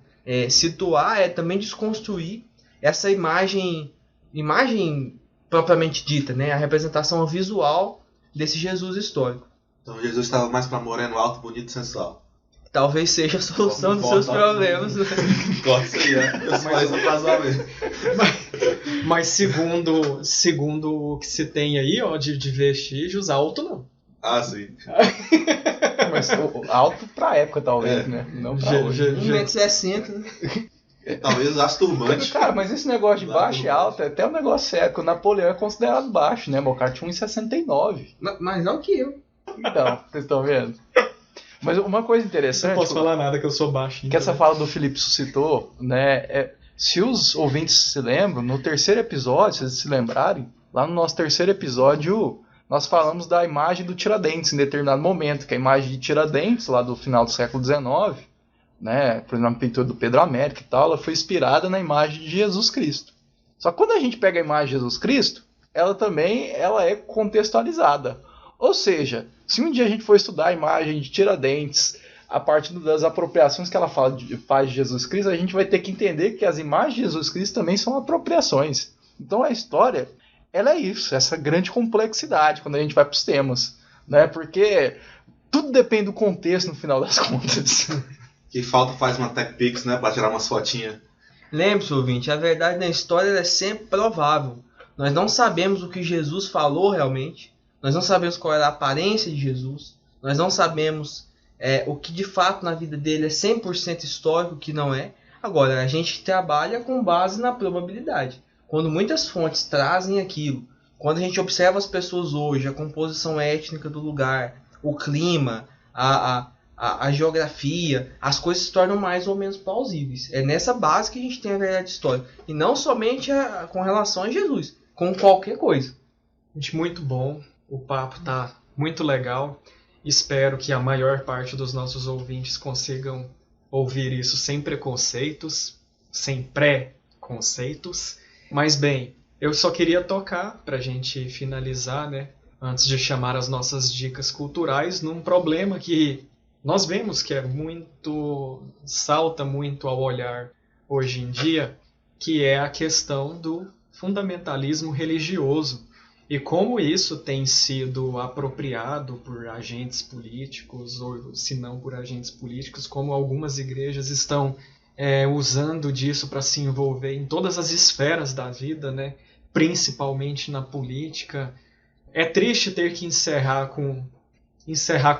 Situar é também desconstruir essa imagem propriamente dita, né? A representação visual desse Jesus histórico. Então Jesus estava mais para moreno, alto, bonito e sensual. Talvez seja a solução dos seus problemas. Né? Pode ser, Eu sou mais um casamento. Mas segundo o que se tem aí, ó, de vestígios, alto não. Ah, sim. Mas alto pra época, talvez, né? Não pra hoje. 1,60 m, né? Talvez usasse turbante. Cara, mas esse negócio de baixo e alto é até um negócio sério, que o Napoleão é considerado baixo, né? O cara tinha 1,69. Mas não que eu. Então, vocês estão vendo? Mas uma coisa interessante... Não posso falar nada que eu sou baixo. Que essa fala do Felipe suscitou, né? Se os ouvintes se lembram, no terceiro episódio, se eles se lembrarem, lá no nosso terceiro episódio, nós falamos da imagem do Tiradentes em determinado momento, que a imagem de Tiradentes, lá do final do século XIX, né, por exemplo, a pintura do Pedro Américo e tal, ela foi inspirada na imagem de Jesus Cristo. Só que quando a gente pega a imagem de Jesus Cristo, ela é contextualizada. Ou seja, se um dia a gente for estudar a imagem de Tiradentes, a partir das apropriações que ela faz de Jesus Cristo, a gente vai ter que entender que as imagens de Jesus Cristo também são apropriações. Então a história, ela é isso, essa grande complexidade quando a gente vai para os temas, né? Porque tudo depende do contexto no final das contas. Que falta faz uma TechPix, né, para tirar umas fotinhas. Lembre-se, ouvinte, a verdade na história é sempre provável. Nós não sabemos o que Jesus falou realmente. Nós não sabemos qual era a aparência de Jesus. Nós não sabemos o que de fato na vida dele é 100% histórico, o que não é. Agora, a gente trabalha com base na probabilidade. Quando muitas fontes trazem aquilo, quando a gente observa as pessoas hoje, a composição étnica do lugar, o clima, a geografia, as coisas se tornam mais ou menos plausíveis. É nessa base que a gente tem a verdade histórica. E não somente com relação a Jesus, com qualquer coisa. Gente, muito bom. O papo tá muito legal. Espero que a maior parte dos nossos ouvintes consigam ouvir isso sem preconceitos, sem pré-conceitos. Mas bem, eu só queria tocar, pra gente finalizar, né, antes de chamar as nossas dicas culturais, num problema que nós vemos que salta muito ao olhar hoje em dia, que é a questão do fundamentalismo religioso. E como isso tem sido apropriado por agentes políticos, ou se não por agentes políticos, como algumas igrejas estão usando disso para se envolver em todas as esferas da vida, né? Principalmente na política. É triste ter que encerrar com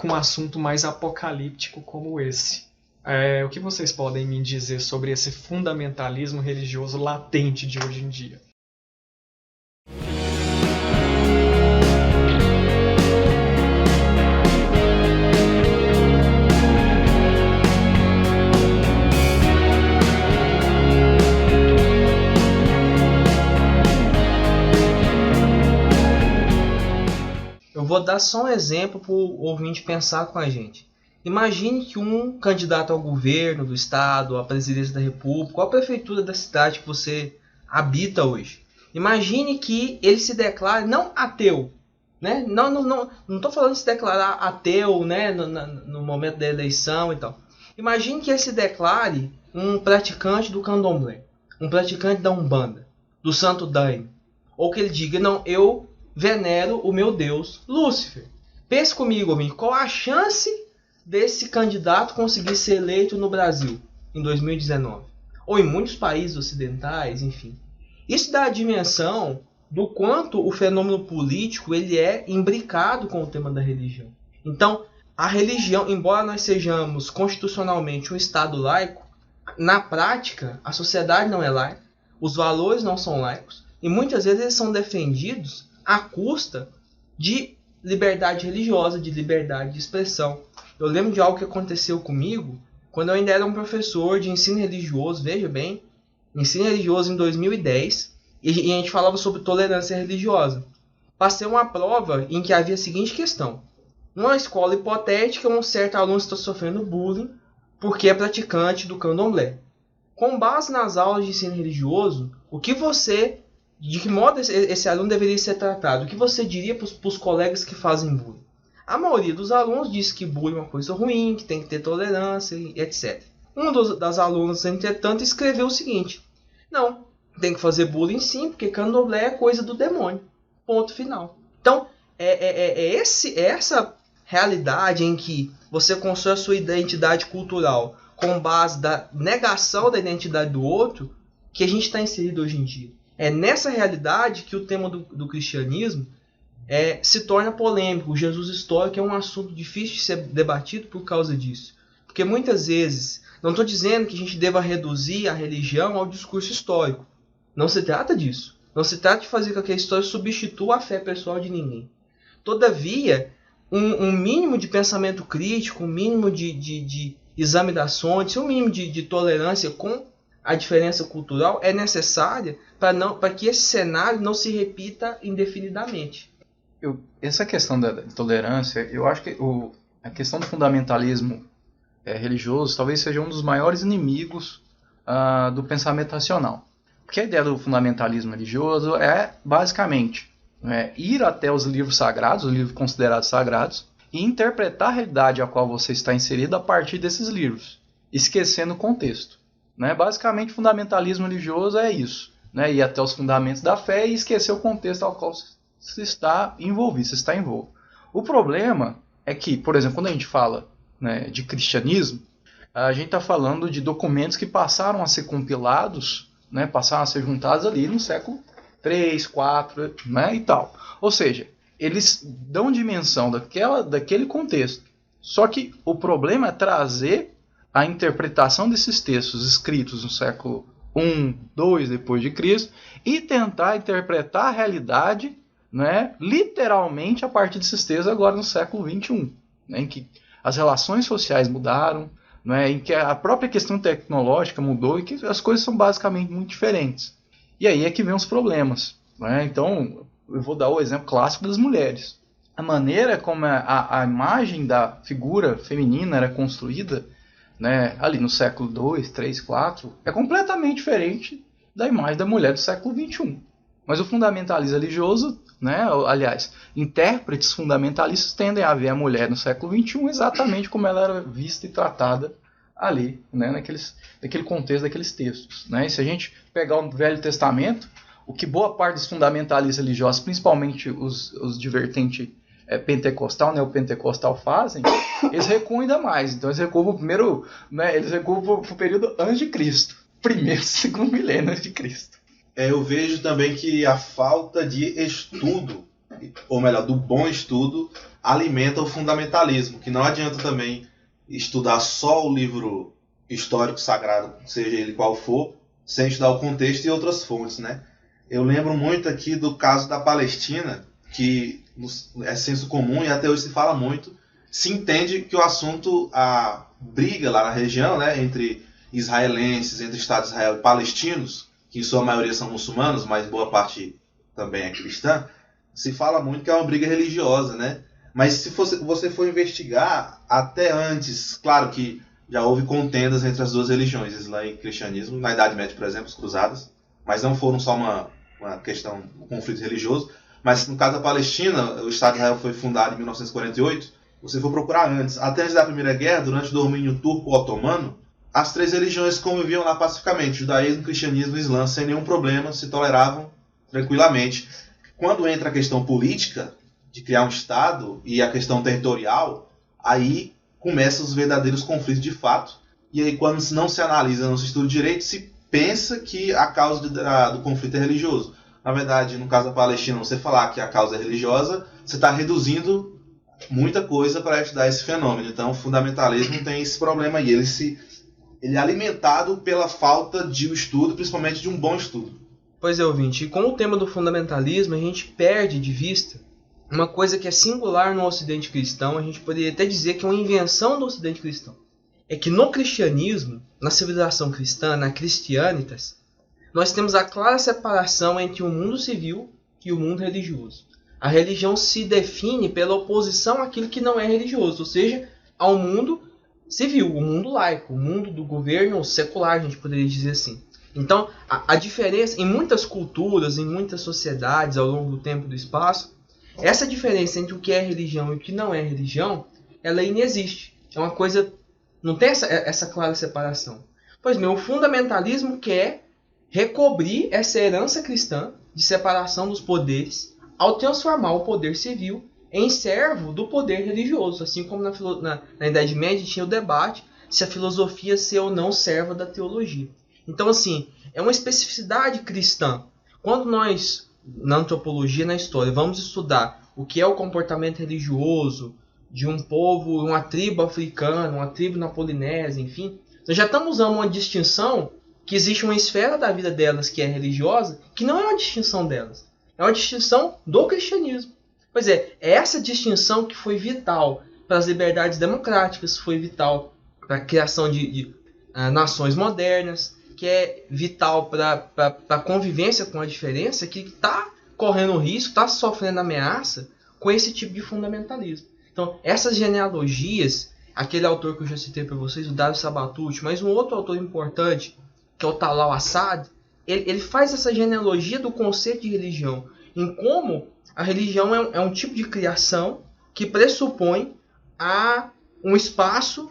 um assunto mais apocalíptico como esse. O que vocês podem me dizer sobre esse fundamentalismo religioso latente de hoje em dia? Eu vou dar só um exemplo para o ouvinte pensar com a gente. Imagine que um candidato ao governo do estado, à presidência da república, ou à prefeitura da cidade que você habita hoje. Imagine que ele se declare não ateu, né? Não estou falando de se declarar ateu, né? No momento da eleição e tal. Imagine que ele se declare um praticante do candomblé, um praticante da Umbanda, do Santo Daime. Ou que ele diga, não, eu venero o meu Deus, Lúcifer. Pense comigo, amigo, qual a chance desse candidato conseguir ser eleito no Brasil em 2019? Ou em muitos países ocidentais, enfim. Isso dá a dimensão do quanto o fenômeno político ele é imbricado com o tema da religião. Então, a religião, embora nós sejamos constitucionalmente um Estado laico, na prática, a sociedade não é laica, os valores não são laicos, e muitas vezes eles são defendidos à custa de liberdade religiosa, de liberdade de expressão. Eu lembro de algo que aconteceu comigo quando eu ainda era um professor de ensino religioso, veja bem, ensino religioso em 2010, e a gente falava sobre tolerância religiosa. Passei uma prova em que havia a seguinte questão. Numa escola hipotética, um certo aluno está sofrendo bullying porque é praticante do candomblé. Com base nas aulas de ensino religioso, de que modo esse aluno deveria ser tratado? O que você diria para os colegas que fazem bullying? A maioria dos alunos diz que bullying é uma coisa ruim, que tem que ter tolerância, etc. Das alunas, entretanto, escreveu o seguinte. Não, tem que fazer bullying sim, porque candomblé é coisa do demônio. Ponto final. Então, essa realidade em que você constrói a sua identidade cultural com base da negação da identidade do outro que a gente está inserido hoje em dia. É nessa realidade que o tema do cristianismo se torna polêmico. O Jesus histórico é um assunto difícil de ser debatido por causa disso. Porque muitas vezes, não estou dizendo que a gente deva reduzir a religião ao discurso histórico. Não se trata disso. Não se trata de fazer com que a história substitua a fé pessoal de ninguém. Todavia, um mínimo de pensamento crítico, um mínimo de exame das fontes, um mínimo de tolerância com a diferença cultural é necessária para que esse cenário não se repita indefinidamente. Essa questão da tolerância, eu acho que a questão do fundamentalismo religioso talvez seja um dos maiores inimigos do pensamento racional. Porque a ideia do fundamentalismo religioso é, basicamente, ir até os livros sagrados, os livros considerados sagrados, e interpretar a realidade a qual você está inserido a partir desses livros, esquecendo o contexto. Basicamente, o fundamentalismo religioso é isso. Ir até os fundamentos da fé e esquecer o contexto ao qual você está envolvido. O problema é que, por exemplo, quando a gente fala de cristianismo, a gente está falando de documentos que passaram a ser compilados, passaram a ser juntados ali no século 3, 4 e tal. Ou seja, eles dão dimensão daquele contexto. Só que o problema é trazer a interpretação desses textos escritos no século 1, 2 depois de Cristo e tentar interpretar a realidade literalmente a partir desses textos agora no século 21, em que as relações sociais mudaram, em que a própria questão tecnológica mudou e que as coisas são basicamente muito diferentes. E aí é que vem os problemas. Então, eu vou dar o exemplo clássico das mulheres. A maneira como a imagem da figura feminina era construída ali no século 2, 3, 4, é completamente diferente da imagem da mulher do século 21. Mas o fundamentalismo religioso, aliás, intérpretes fundamentalistas tendem a ver a mulher no século 21 exatamente como ela era vista e tratada ali, naquele contexto daqueles textos. E se a gente pegar o Velho Testamento, o que boa parte dos fundamentalistas religiosos, principalmente os de vertente pentecostal, neopentecostal fazem, eles recuam ainda mais. Então eles recuam para o primeiro, eles recuam para o período antes de Cristo, primeiro, segundo milênio antes de Cristo. Eu vejo também que a falta de estudo, ou melhor, do bom estudo, alimenta o fundamentalismo, que não adianta também estudar só o livro histórico sagrado, seja ele qual for, sem estudar o contexto e outras fontes, né? Eu lembro muito aqui do caso da Palestina, que é senso comum e até hoje se fala muito. Se entende que o assunto, a briga lá na região, né, entre israelenses, entre Estado de Israel e palestinos, que em sua maioria são muçulmanos, mas boa parte também é cristã, se fala muito que é uma briga religiosa, né? Mas se você for investigar, até antes, claro que já houve contendas entre as duas religiões, Islã e cristianismo, na Idade Média, por exemplo, as cruzadas, mas não foram só uma questão, um conflito religioso. Mas no caso da Palestina, o Estado de Israel foi fundado em 1948. Se você for procurar até antes da Primeira Guerra, durante o domínio turco-otomano, as três religiões conviviam lá pacificamente, judaísmo, cristianismo e islã, sem nenhum problema, se toleravam tranquilamente. Quando entra a questão política, de criar um Estado, e a questão territorial, aí começam os verdadeiros conflitos de fato. E aí, quando não se analisa, não se estuda direito, se pensa que a causa do conflito é religioso. Na verdade, no caso da Palestina, você falar que a causa é religiosa, você está reduzindo muita coisa para estudar esse fenômeno. Então, o fundamentalismo tem esse problema aí. Ele é alimentado pela falta de estudo, principalmente de um bom estudo. Pois é, ouvinte, e com o tema do fundamentalismo, a gente perde de vista uma coisa que é singular no Ocidente cristão, a gente poderia até dizer que é uma invenção do Ocidente cristão. É que no cristianismo, na civilização cristã, na Christianitas, nós temos a clara separação entre o mundo civil e o mundo religioso. A religião se define pela oposição àquilo que não é religioso, ou seja, ao mundo civil, o mundo laico, o mundo do governo secular, a gente poderia dizer assim. Então, a diferença, em muitas culturas, em muitas sociedades, ao longo do tempo e do espaço, essa diferença entre o que é religião e o que não é religião, ela inexiste. É uma coisa, não tem essa clara separação. Pois bem, o fundamentalismo quer recobrir essa herança cristã de separação dos poderes ao transformar o poder civil em servo do poder religioso. Assim como na Idade Média tinha o debate se a filosofia ser ou não serva da teologia. Então, assim, é uma especificidade cristã. Quando nós, na antropologia, na história, vamos estudar o que é o comportamento religioso de um povo, uma tribo africana, uma tribo na Polinésia, enfim, nós já estamos usando uma distinção que existe uma esfera da vida delas que é religiosa, que não é uma distinção delas. É uma distinção do cristianismo. Pois é essa distinção que foi vital para as liberdades democráticas, foi vital para a criação de nações modernas, que é vital para a convivência com a diferença, que está correndo risco, está sofrendo ameaça com esse tipo de fundamentalismo. Então, essas genealogias, aquele autor que eu já citei para vocês, o Davi Sabatucci, mas um outro autor importante, que é o Talal Assad, ele faz essa genealogia do conceito de religião, em como a religião é um tipo de criação que pressupõe um espaço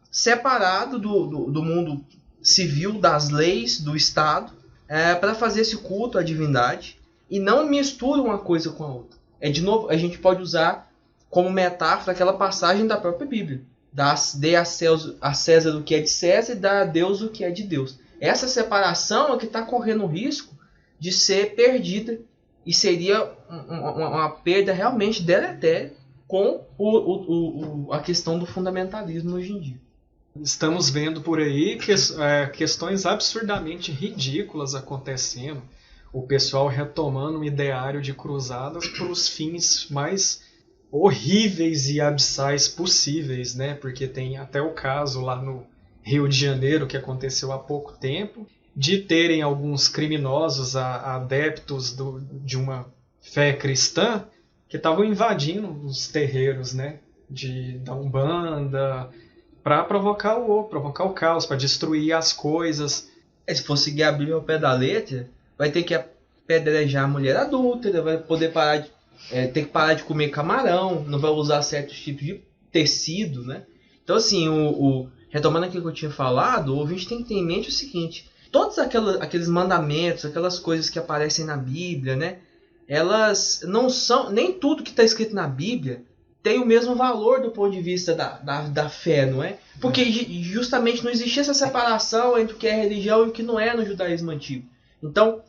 separado do mundo civil, das leis, do Estado, para fazer esse culto à divindade, e não mistura uma coisa com a outra. De novo, a gente pode usar como metáfora aquela passagem da própria Bíblia. Dê a César o que é de César e dá a Deus o que é de Deus. Essa separação é que está correndo o risco de ser perdida, e seria uma perda realmente deletéria com a questão do fundamentalismo hoje em dia. Estamos vendo por aí questões absurdamente ridículas acontecendo. O pessoal retomando um ideário de cruzadas para os fins mais horríveis e abissais possíveis, né? Porque tem até o caso lá no Rio de Janeiro, que aconteceu há pouco tempo, de terem alguns criminosos adeptos de uma fé cristã que estavam invadindo os terreiros, né? Da Umbanda, para provocar o caos, para destruir as coisas. Se for seguir a Bíblia ao pé da letra, vai ter que apedrejar a mulher adúltera, vai poder ter que parar de comer camarão, não vai usar certos tipos de tecido, né? Então, assim, retomando aquilo que eu tinha falado, o ouvinte tem que ter em mente o seguinte: todos aqueles mandamentos, aquelas coisas que aparecem na Bíblia, né? Elas não são, nem tudo que está escrito na Bíblia tem o mesmo valor do ponto de vista da fé, não é? Porque justamente não existia essa separação entre o que é religião e o que não é no judaísmo antigo. Então,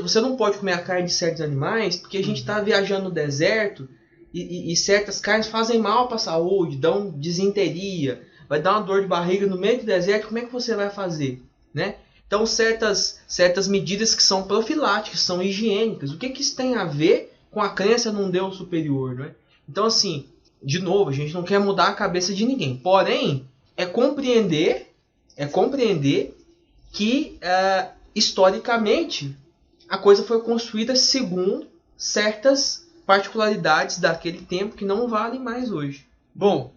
você não pode comer a carne de certos animais porque a gente está viajando no deserto e certas carnes fazem mal para a saúde, dão disenteria, vai dar uma dor de barriga no meio do deserto, como é que você vai fazer, né? Então certas medidas que são profiláticas, são higiênicas, o que isso tem a ver com a crença num Deus superior, né? Então assim, de novo, a gente não quer mudar a cabeça de ninguém, porém é compreender que historicamente a coisa foi construída segundo certas particularidades daquele tempo que não valem mais hoje. Bom,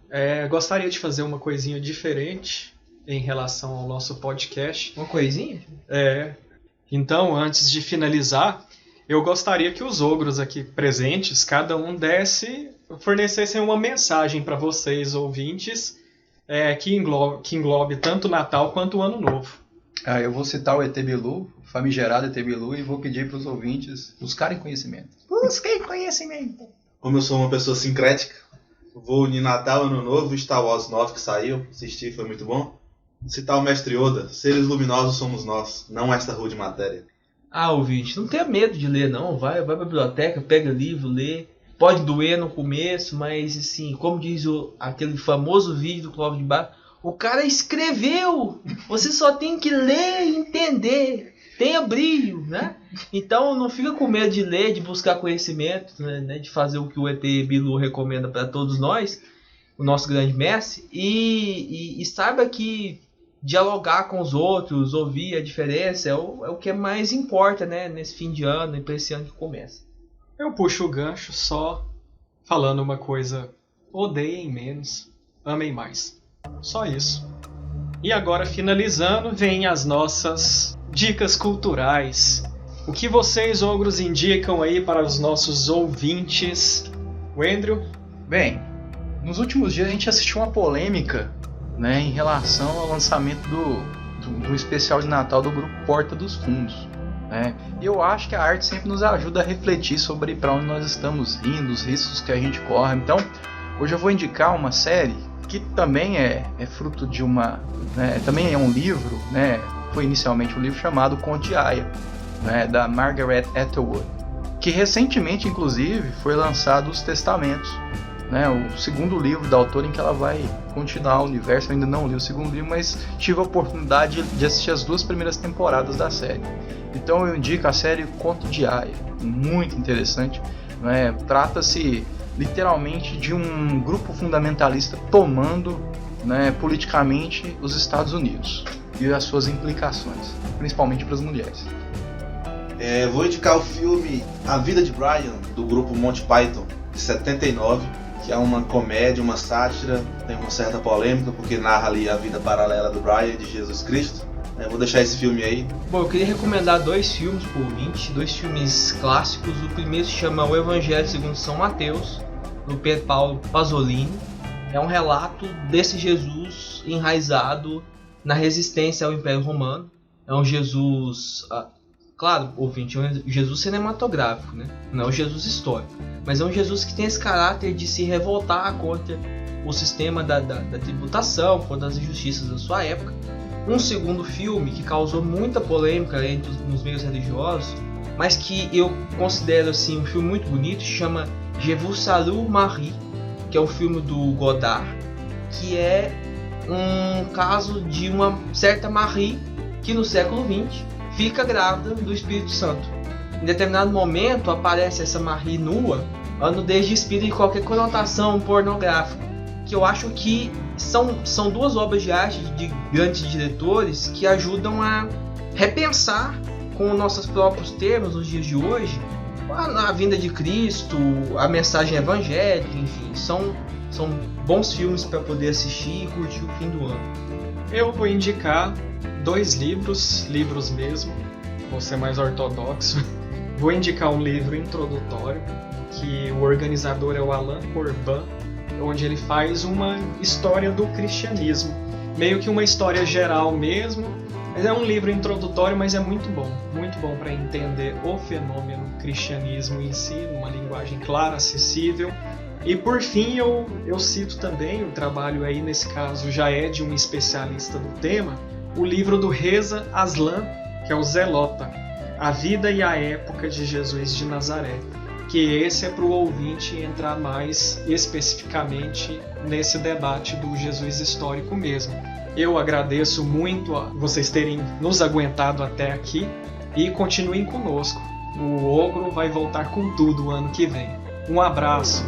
gostaria de fazer uma coisinha diferente em relação ao nosso podcast. Uma coisinha? Então, antes de finalizar, eu gostaria que os ogros aqui presentes, cada um fornecessem uma mensagem para vocês, ouvintes, que englobe tanto o Natal quanto o Ano Novo. Eu vou citar o ET Bilu, o famigerado ET Bilu, e vou pedir para os ouvintes buscarem conhecimento. Busquem conhecimento! Como eu sou uma pessoa sincrética, vou unir Natal, Ano Novo, Star Wars 9 que saiu, assisti, foi muito bom. Citar o Mestre Yoda, seres luminosos somos nós, não esta rude matéria. Ouvinte, não tenha medo de ler não, vai pra biblioteca, pega livro, lê. Pode doer no começo, mas assim, como diz aquele famoso vídeo do Clóvis de Barros, o cara escreveu, você só tem que ler e entender, tenha brilho, né? Então não fica com medo de ler, de buscar conhecimento, né? De fazer o que o ET Bilu recomenda para todos nós, o nosso grande mestre, e saiba que dialogar com os outros, ouvir a diferença é o que mais importa, né? Nesse fim de ano e para esse ano que começa. Eu puxo o gancho só falando uma coisa: odeiem menos, amem mais. Só isso. E agora, finalizando, vem as nossas dicas culturais. O que vocês, ogros, indicam aí para os nossos ouvintes? O Andrew? Bem, nos últimos dias a gente assistiu uma polêmica, né, em relação ao lançamento do especial de Natal do grupo Porta dos Fundos. Né? E eu acho que a arte sempre nos ajuda a refletir sobre para onde nós estamos indo, os riscos que a gente corre. Então, hoje eu vou indicar uma série que também é fruto de também é um livro, né? Foi inicialmente um livro chamado Conto de Aia, né? Da Margaret Atwood, que recentemente, inclusive, foi lançado Os Testamentos, né? O segundo livro da autora em que ela vai continuar o universo. Eu ainda não li o segundo livro, mas tive a oportunidade de assistir as 2 primeiras temporadas da série. Então eu indico a série Conto de Aia, muito interessante, né? Trata-se literalmente de um grupo fundamentalista tomando, né, politicamente os Estados Unidos e as suas implicações, principalmente para as mulheres. Vou indicar o filme A Vida de Brian, do grupo Monty Python, de 79, que é uma comédia, uma sátira, tem uma certa polêmica, porque narra ali a vida paralela do Brian e de Jesus Cristo. Vou deixar esse filme aí. Bom, eu queria recomendar 2 filmes por 2 filmes clássicos. O primeiro se chama O Evangelho segundo São Mateus, do Pier Paolo Pasolini. É um relato desse Jesus enraizado na resistência ao Império Romano. É um Jesus, claro, ouvinte, é um Jesus cinematográfico, né? Não é um Jesus histórico, mas é um Jesus que tem esse caráter de se revoltar contra o sistema da tributação, contra as injustiças da sua época. Um segundo filme que causou muita polêmica nos meios religiosos, mas que eu considero assim, um filme muito bonito, chama Je vous salue Marie, que é um filme do Godard, que é um caso de uma certa Marie que no século XX fica grávida do Espírito Santo. Em determinado momento aparece essa Marie nua, a nudez despida de qualquer conotação pornográfica, que eu acho que são 2 obras de arte de grandes diretores que ajudam a repensar com nossos próprios termos nos dias de hoje a vinda de Cristo, a mensagem evangélica, enfim, são bons filmes para poder assistir e curtir o fim do ano. Eu vou indicar 2 livros mesmo, vou ser mais ortodoxo. Vou indicar um livro introdutório, que o organizador é o Alain Corbin, onde ele faz uma história do cristianismo, meio que uma história geral mesmo, mas é um livro introdutório, mas é muito bom para entender o fenômeno cristianismo em si, numa linguagem clara, acessível. E por fim eu cito também, o trabalho aí nesse caso já é de um especialista do tema, o livro do Reza Aslan, que é o Zelota, A Vida e a Época de Jesus de Nazaré, que esse é para o ouvinte entrar mais especificamente nesse debate do Jesus histórico mesmo. Eu agradeço muito a vocês terem nos aguentado até aqui e continuem conosco. O Ogro vai voltar com tudo ano que vem. Um abraço!